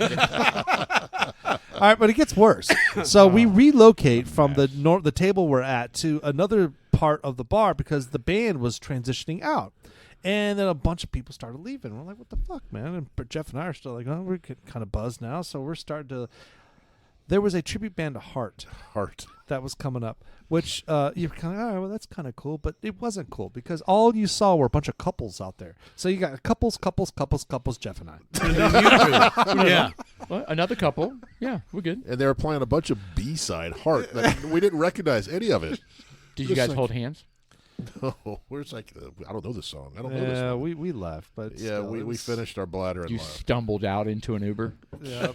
right, but it gets worse. So we relocate from the table we're at to another part of the bar because the band was transitioning out. And then a bunch of people started leaving. We're like, what the fuck, man? And Jeff and I are still like, oh, we're getting kind of buzzed now. So we're starting to... There was a tribute band to Heart that was coming up, which you're kind of, all right, well, that's kind of cool. But it wasn't cool because all you saw were a bunch of couples out there. So you got couples, Jeff and I. Yeah. Well, another couple. Yeah, we're good. And they were playing a bunch of B-side Heart that we didn't recognize any of it. Did you guys hold hands? No, where's I don't know this song. I don't know this Yeah, song. we left, but Yeah, still, we finished our bladder and You left. stumbled out into an Uber. Yeah.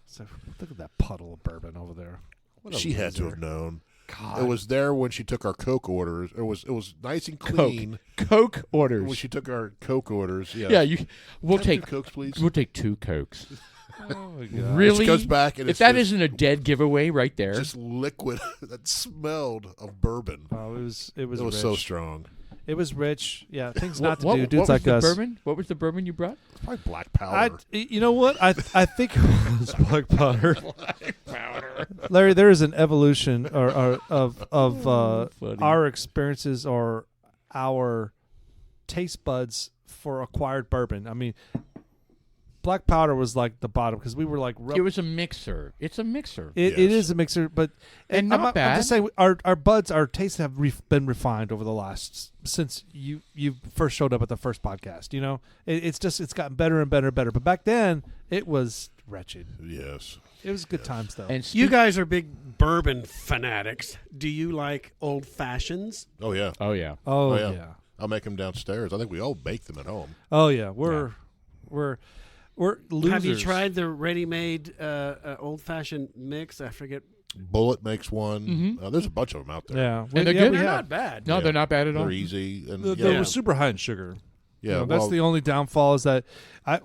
So look at that puddle of bourbon over there. What a She had to loser. have known. God. It was there when she took our Coke orders. It was nice and clean Coke orders. when she took our Coke orders. Yeah, Yeah, we'll Can I have take 2 Cokes, please. we'll take 2 Cokes. Oh my God. Really? She goes back and if it's that just, isn't a dead giveaway right there. just liquid that smelled of bourbon. Oh, it was It was rich. so strong. It was rich. Yeah, things What- not to what- do. what Dudes was like the us. bourbon? What was the bourbon you brought? It's probably black powder. You know what? I think it was black powder. Larry, there is an evolution of Funny. our experiences or our taste buds for acquired bourbon. I mean, black powder was like the bottom because we were like It was a mixer. It's a mixer. It Yes. is a mixer, but And I'm not bad. I'm just saying, our buds, our tastes have been refined over the last since you first showed up at the first podcast. It's gotten better and better and better. But back then, it was wretched. Yes. It was good times though. And You guys are big bourbon fanatics. Do you like old fashions? Oh yeah. oh yeah. oh yeah. yeah. I'll make them downstairs. I think we all bake them at home. Oh yeah. We're losers. Have you tried the ready-made old-fashioned mix? I forget. Bullet makes one. Mhm. There's a bunch of them out there. Yeah, they're yeah, good. we They're have. bad. No, Yeah. they're not bad at all. They're easy and They yeah. were super high in sugar. Yeah, that's well, the only downfall is that I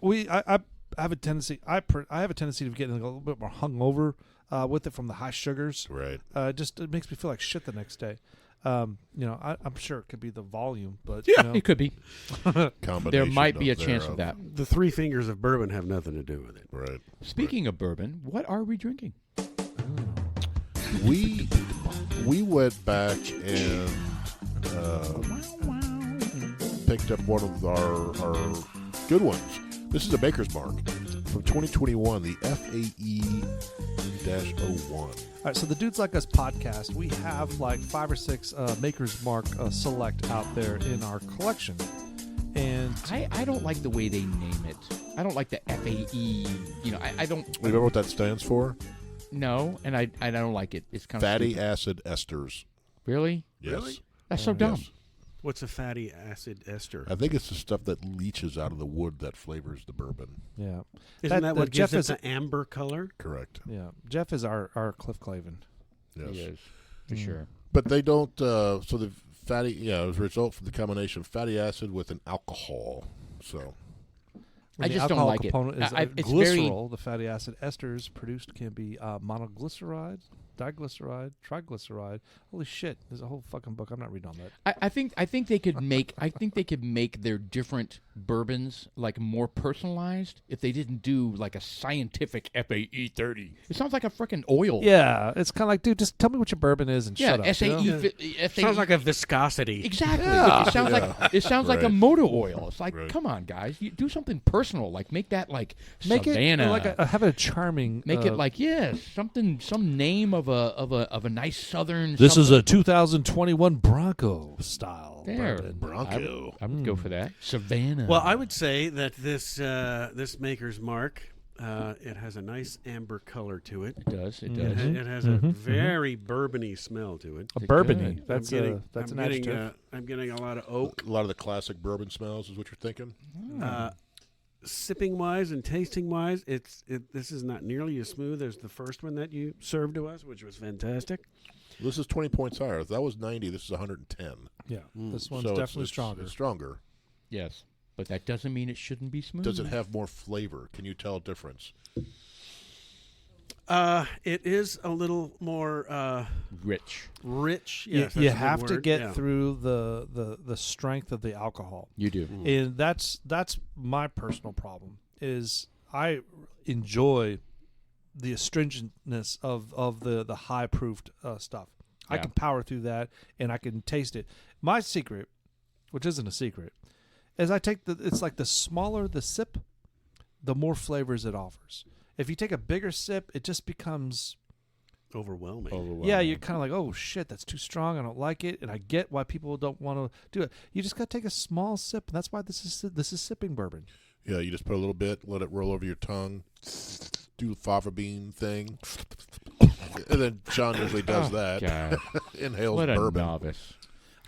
have a tendency I have a tendency of getting a little bit more hungover with it from the high sugars. right. It makes me feel like shit the next day. I'm sure it could be the volume, but Yeah, it could be. Combination There might be a thereof. chance of that. The 3 fingers of bourbon have nothing to do with it. Right. Speaking of bourbon, what are we drinking? We went back and picked up one of our good ones. This is a Maker's Mark from 2021, the FAE-01. All right, so the Dudes Like Us podcast, we have like 5 or 6 Maker's Mark Select out there in our collection, and I don't like the way they name it. I don't like the FAE. I don't. Remember what that stands for? No, and I don't like it. It's kind of Fatty stupid. acid esters. Really? Yes. Really? That's so dumb. Yes. What's a fatty acid ester? I think it's the stuff that leaches out of the wood that flavors the bourbon. yeah, Isn't that what Jeff gives it is the amber color? Correct. yeah. Jeff is our Cliff Clavin. Yes. He is, for sure. But they don't. So the fatty, it was a result from the combination of fatty acid with an alcohol. So I The just don't alcohol like it. component is it's very- glycerol. The fatty acid esters produced can be monoglyceride, diglyceride, triglyceride. Holy shit! There's a whole fucking book. I'm not reading all that. I think they could make their different bourbons like more personalized if they didn't do like a scientific FAE 30. It sounds like a freaking oil. Yeah, it's kind of like, dude, just tell me what your bourbon is and Yeah, shut up. SAE. you know? FAE Sounds like a viscosity. exactly. Yeah. It sounds like a Right. motor oil. It's like, Right. come on, guys, you do something personal. Like make that like Make Savannah. it like have a charming. Make it like some name of a nice southern. this is something. a 2021 Bronco style There. bourbon. Bronco. I would go for that. Savannah. Well, I would say that this Maker's Mark, it has a nice amber color to it. It does. It Mhm. does. It has a very bourbony smell to it. A It bourbony. could. That's I'm an getting, adjective. I'm getting a lot of oak. A lot of the classic bourbon smells is what you're thinking. Sipping wise and tasting wise, this is not nearly as smooth as the first one that you served to us, which was fantastic. This is 20 points higher. If that was 90, this is 110. Yeah, this one's So definitely it's stronger. It's stronger. Yes, but that doesn't mean it shouldn't be smooth. Does it have more flavor? Can you tell a difference? It is a little more Rich? rich. You, Yes, you that's a good have to word. get Yeah. through the strength of the alcohol. You do. And that's my personal problem is I enjoy the astringentness of the high proofed stuff. I Yeah. can power through that and I can taste it. My secret, which isn't a secret, is I take it's like the smaller the sip, the more flavors it offers. If you take a bigger sip, it just becomes overwhelming. yeah, you're kind of like, oh shit, that's too strong. I don't like it, and I get why people don't want to do it. You just got to take a small sip, and that's why this is sipping bourbon. Yeah, you just put a little bit, let it roll over your tongue, do the fava bean thing, and then John usually does that. God. Inhales What a bourbon. novice.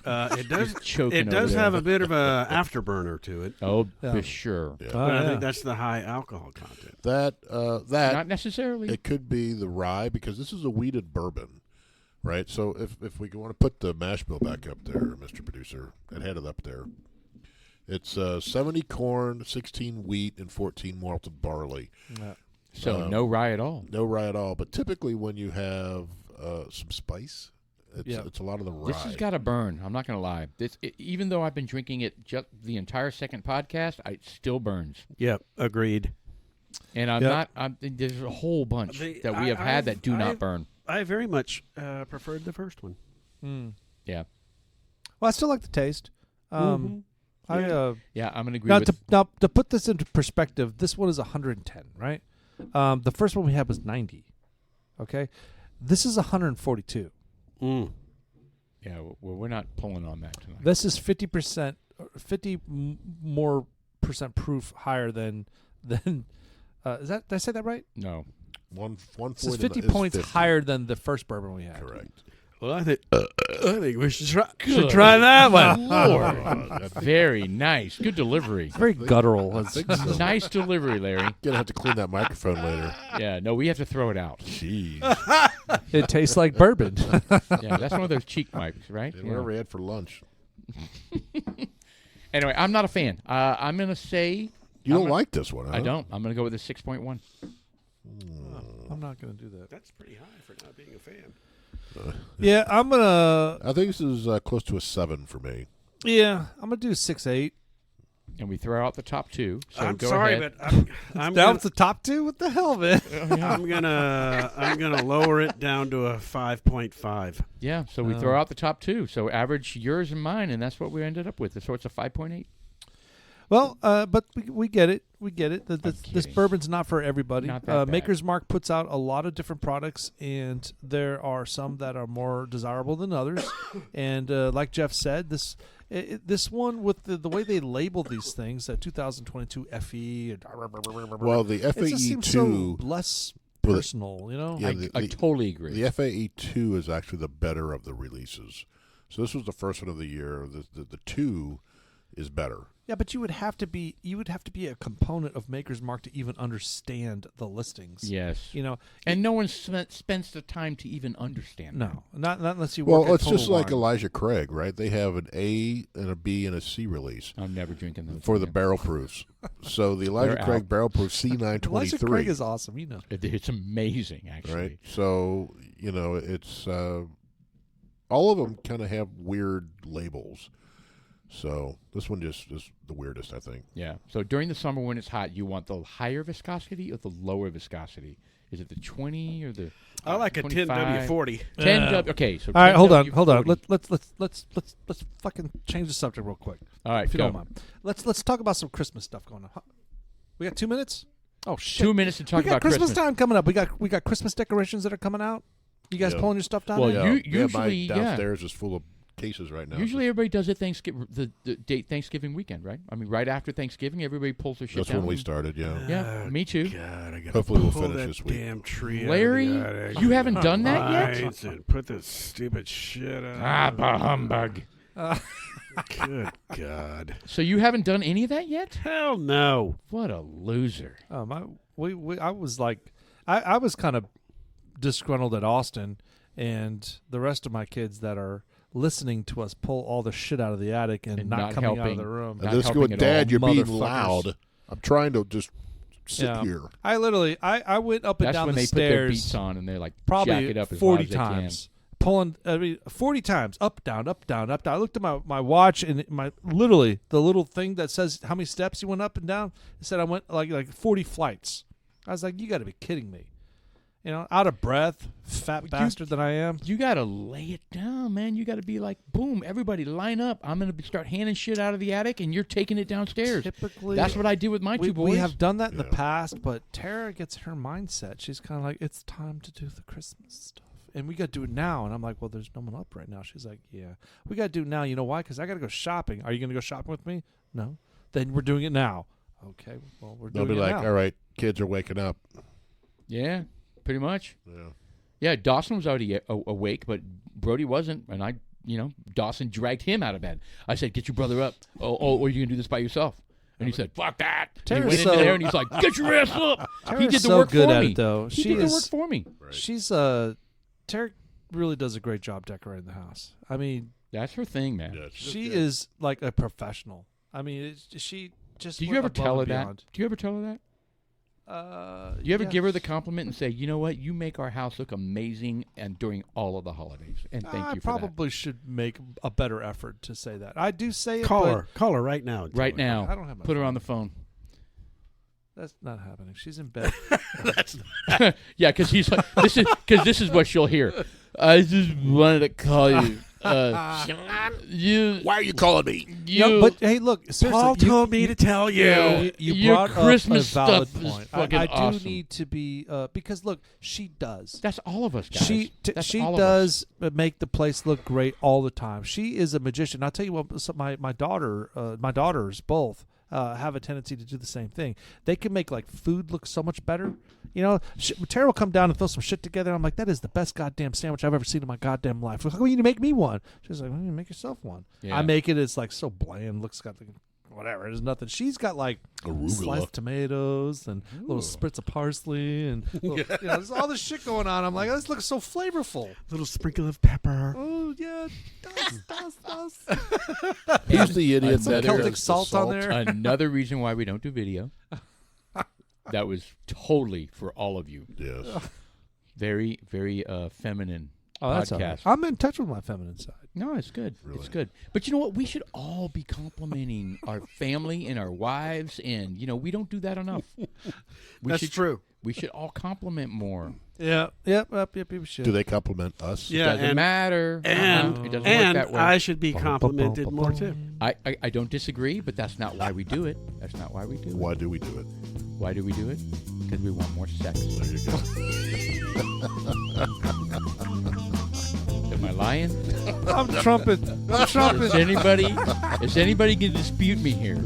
It does. Choking It does over have there. a bit of a afterburner to it. Oh, Yeah. for sure. Yeah. Oh, But I yeah. think that's the high alcohol content. That Not necessarily. it could be the rye because this is a wheated bourbon, right? So if we want to put the mash bill back up there, Mr. Producer, and head it up there, it's 70 corn, 16 wheat, and 14 malted barley. Yeah. So no rye at all. No rye at all. But typically when you have some spice, Yeah. it's a lot of the rye. This has got to burn. I'm not going to lie. Even though I've been drinking it just the entire second podcast, it still burns. Yep, agreed. And I'm Yep. not. there's a whole bunch The- that we have had that do not I've- burn. I very much preferred the first one. Mm. Yeah. Well, I still like the taste. Yeah. Yeah, I'm going to agree Now with. now to put this into perspective, this one is 110, right? The first one we had was 90. Okay, this is 142. Mm. Yeah, well, we're not pulling on that tonight. This is 50%, more percent proof higher than. Is that? Did I say that right? No. one This is point 50 is points 50. higher than the first bourbon we had. Correct. Well, I think we should try. Good Try that one. Lord. Very nice. Good delivery. Very guttural. So. Nice delivery, Larry. Gonna have to clean that microphone later. Yeah, no, we have to throw it out. Jeez. It tastes like bourbon. Yeah, that's one of those cheek mics, right? And Yeah. whatever we had for lunch. Anyway, I'm not a fan. I'm going to say You don't like this one, huh? I don't. I'm going to go with a 6.1. I'm not going to do that. That's pretty high for not being a fan. Yeah, I'm gonna. I think this is close to a 7 for me. Yeah, I'm gonna do 6.8. And we throw out the top two. So I'm go sorry, ahead. but I'm Down gonna, to the top two. What the hell, man? I'm gonna lower it down to a 5.5. Yeah, so we throw out the top two. So average yours and mine, and that's what we ended up with. So it's a 5.8. Well, but we get it. We get it. This kidding. bourbon's not for everybody. Not that bad. Maker's Mark puts out a lot of different products, and there are some that are more desirable than others. And like Jeff said, this one with the way they label these things, that 2022 FE. Well, the it just seems so FAE2, less Well, personal, you know. yeah, I totally agree. the FAE2 is actually the better of the releases. So this was the first one of the year. The 2 is better. Yeah, but you would have to be a component of Maker's Mark to even understand the listings. Yes. You know, And no one spends the time to even understand that. no, not unless you work Well, at it's just Total like Wine. Elijah Craig, right? They have an A and a B and a C release I'm never drinking those. for the again. barrel proofs. So the Elijah They're Craig out. barrel proof C923. Elijah Craig is awesome, you know. It's amazing, actually. Right. So it's all of them kind of have weird labels. So this one just is the weirdest, I think. Yeah. So during the summer when it's hot, you want the higher viscosity or the lower viscosity? Is it the 20 or the I like a 25? 10W40. 10W. Okay, so All right, hold on. 10W40. Let's fucking change the subject real quick, All right, if you go. don't mind. Let's talk about some Christmas stuff going on. We got 2 minutes. Oh shit! 2 minutes to talk we got about Christmas. time coming up. We got Christmas decorations that are coming out. You guys Yeah. pulling your stuff down? Well, there? you- my usually, yeah. downstairs is full of cases right now. Usually everybody does it the date Thanksgiving weekend, right? I mean, right after Thanksgiving, everybody pulls their shit That's down. when we started. Yeah. Yeah, me too. God, I gotta Hopefully we'll pull finish that this week. damn tree. Larry, out of the you haven't done that yet? lights and put this stupid shit out. Ah, bah humbug. Good God. So you haven't done any of that yet? Hell no. What a loser. I was like, I was kind of disgruntled at Austin and the rest of my kids that are listening to us pull all the shit out of the attic and not coming out of helping. the room. Not And this helping going, at Dad, all. you're being Motherfuckers. loud. I'm trying to just sit Yeah. here. I literally, I went up and That's down when the they put their stairs beats on and they're like probably jack it up as 40 loud as they times. Pulling, 40 times, up, down, up, down, up, down. I looked at my watch and literally the little thing that says how many steps you went up and down. It said I went like 40 flights. I was like, you got to be kidding me. You know, out of breath, fat bastard that I am. can. You got to lay it down, man. You got to be like, boom, everybody line up. I'm going to start handing shit out of the attic and you're taking it downstairs. Typically, That's what I do with my two boys. we have done that in the Yeah. past, but Tara gets her mindset. She's kind of like, it's time to do the Christmas stuff. And we got to do it now. And I'm like, well, there's no one up right now. She's like, yeah, we got to do it now. You know why? Because I got to go shopping. Are you going to go shopping with me? No. Then we're doing it now. Okay, well, we're They'll doing be it like, now. all right, kids are waking up. Yeah, pretty much. Yeah. Yeah, Dawson was already awake, but Brody wasn't. And Dawson dragged him out of bed. I said, get your brother up. Or are you going to do this by yourself? And he said, fuck that. And he Tara's went so- into there and he's like, get your ass up. He Tara's did the so work good for at me. it, though. He She did the is- work for me. Right. She's Tara really does a great job decorating the house. I mean, That's her thing, man. Yeah, she is like a professional. I mean, she just. Do you went ever above tell her and that? beyond. Do you ever tell her that? Do you ever yeah. give her the compliment and say, you know what, you make our house look amazing and during all of the holidays, and thank I you for that. probably should make a better effort to say that. I do say it. Call but her right now. and tell Right her. now, I don't have my put her phone. on the phone. That's not happening. She's in bed. Yeah, because this is what she'll hear. I just wanted to call you. You, Why are you calling me? you, No, but hey, look. Seriously, Paul told me to tell you. you your brought Christmas up a valid stuff is point. fucking I do awesome. need to be because look, she does. That's all of us, guys. That's She all of us. does make the place look great all the time. She is a magician. I'll tell you what. My daughters both have a tendency to do the same thing. They can make like food look so much better. You know, Tara will come down and throw some shit together. I'm like, that is the best goddamn sandwich I've ever seen in my goddamn life. How come you make me one? She's like, well, you make yourself one. Yeah. I make it. It's like so bland. Looks got like, whatever. There's nothing. She's got like Arugula. sliced tomatoes and little spritz of parsley and little, there's all this shit going on. I'm like, this looks so flavorful. Little sprinkle of pepper. Oh yeah, does. He's the idiot Some that Celtic does the salt on there. Another reason why we don't do video. That was totally for all of you. Yes. Very, very feminine Oh, that's all podcast. right. I'm in touch with my feminine side. No, it's good. It's Really? good. But you know what? We should all be complimenting our family and our wives, and we don't do that enough. That's true. We should all compliment more. Yeah. Yep. We should. Do they compliment us? Yeah, Doesn't and matter. and It doesn't work and that way. I should be complimented more too. I don't disagree, but that's not why we do it. That's not why we do it. Why do we do it? Why do we do it? Because we want more sex. There you go. Am I lying? I'm trumpet. Is anybody going to dispute me here?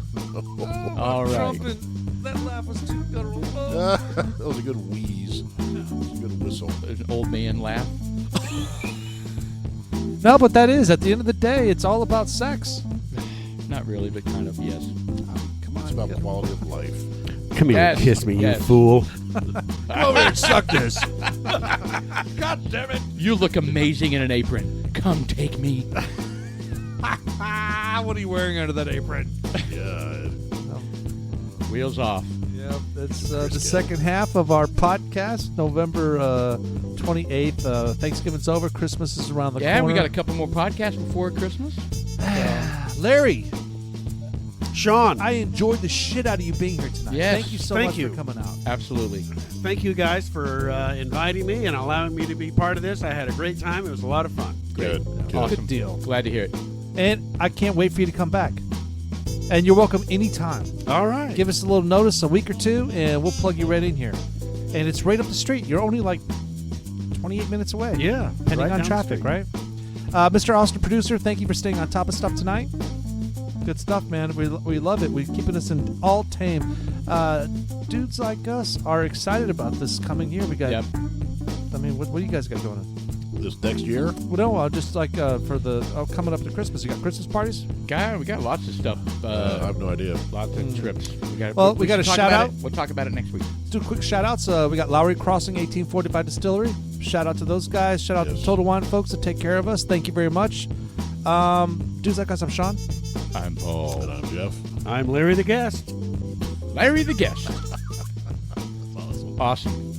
All right. Trumpet. That laugh was too guttural. That was a good wheeze. That was a good whistle. An old man laugh. No, but that is at the end of the day, it's all about sex. Not really, but kind of, yes. Come on, It's about quality of life. Come here, Yes, and kiss me, yes. you fool. Come here and suck this. God damn it! You look amazing in an apron. Come take me. What are you wearing under that apron? Yeah. Wheels off. Yep, that's the second half of our podcast, November 28th. Thanksgiving's over. Christmas is around the Yeah, corner. we got a couple more podcasts before Christmas. Larry, Sean, I enjoyed the shit out of you being here tonight. Yes. Thank you so Thank much you. for coming out. Absolutely. thank you guys for inviting me and allowing me to be part of this. I had a great time. It was a lot of fun. Good. Awesome. Good deal. Glad to hear it. And I can't wait for you to come back. And you're welcome anytime. All right. Give us a little notice, a week or two, and we'll plug you right in here. And it's right up the street. You're only like 28 minutes away. Yeah. Depending right on down the traffic, street. right? Mr. Austin, producer, thank you for staying on top of stuff tonight. Good stuff, man. We love it. We're keeping us in all tame. Dudes like us are excited about this coming year. We got. Yep. I mean, what do you guys got going on? This next year? Well, no, just like for the coming up to Christmas. You got Christmas parties? We got lots of stuff. I have no idea. Lots of trips. We got a should talk shout about out. it. We'll talk about it next week. Let's do quick shout outs. We got Lowry Crossing 1845 Distillery. Shout out to those guys. Shout out Yes. to Total Wine folks that take care of us. Thank you very much. Dudes Like Us, I'm Sean. I'm Paul. And I'm Jeff. I'm Larry the Guest. Larry the Guest. Awesome.